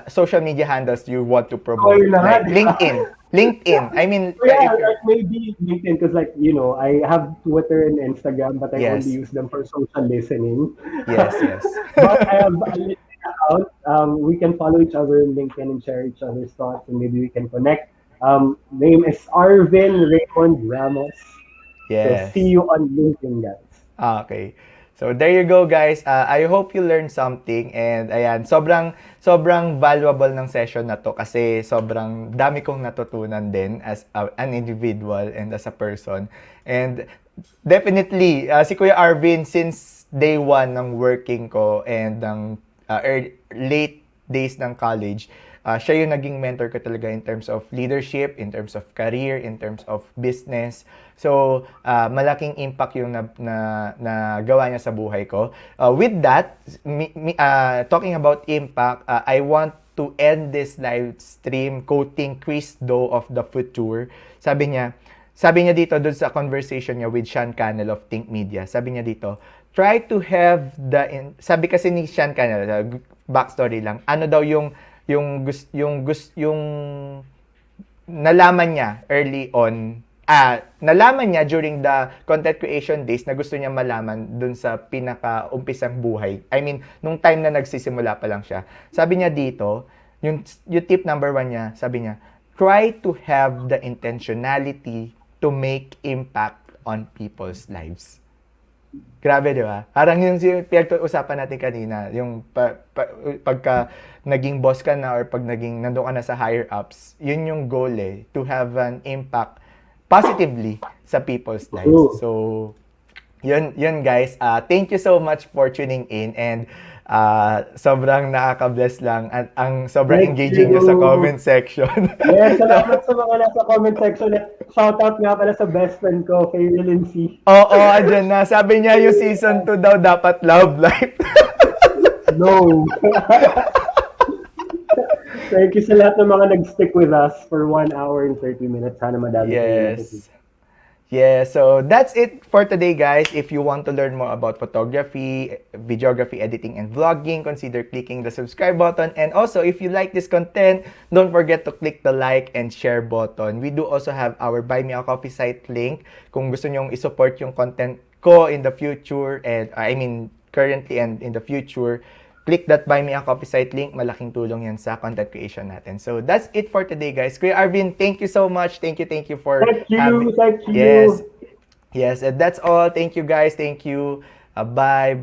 social media handles you want to promote? Like LinkedIn. LinkedIn. I mean, Yeah, like maybe LinkedIn, because like, I have Twitter and Instagram, but I only use them for social listening. Yes, yes. But I have a LinkedIn account. We can follow each other in LinkedIn and share each other's thoughts, and maybe we can connect. Name is Arvin Raymond Ramos. So Yes. see you on LinkedIn, guys. Okay. So there you go, guys. I hope you learned something, and ayan, sobrang valuable ng session na to kasi sobrang dami kong natutunan din as an individual and as a person. And definitely si Kuya Arvin, since day one ng working ko and ng late days ng college, siya yung naging mentor ko talaga in terms of leadership, in terms of career, in terms of business. So, malaking impact yung na gawa niya sa buhay ko. With that, talking about impact, I want to end this live stream quoting Chris Do of the Future. Sabi niya dito doon sa conversation niya with Sean Cannell of Think Media. Sabi niya dito, try to have sabi kasi ni Sean Cannell, backstory lang, ano daw yung nalaman niya early on, nalaman niya during the content creation days na gusto niya malaman dun sa pinaka-umpisang buhay. I mean, nung time na nagsisimula pa lang siya. Sabi niya dito, yung tip number 1 niya, sabi niya, try to have the intentionality to make impact on people's lives. Grabe, di ba? Parang yung pinag-usapan natin kanina, yung pagka naging boss ka na or pag nandun ka na sa higher ups, yun yung goal to have an impact positively sa people's lives. Ooh. So, yun guys. Thank you so much for tuning in and sobrang nakaka-bless lang at ang sobrang engaging nyo sa comment section. Yes, salamat sa mga nasa comment section. Shoutout nga pala sa best friend ko, kay Lindsay. Oo, andyan na. Sabi niya yung season 2 daw dapat love life. No. Thank you sa lahat ng mga nag-stick with us for 1 hour and 30 minutes. Sana madami. Yes. Yeah, so that's it for today, guys. If you want to learn more about photography, videography, editing, and vlogging, consider clicking the subscribe button. And also, if you like this content, don't forget to click the like and share button. We do also have our Buy Me a Coffee site link. Kung gusto nyong isupport yung content ko in the future, and I mean, currently and in the future, click that Buy Me a Coffee site link. Malaking tulong yan sa content creation natin. So, that's it for today, guys. Kuya Arvin, thank you so much. Thank you for Thank you. Yes, and that's all. Thank you, guys. Thank you. Bye.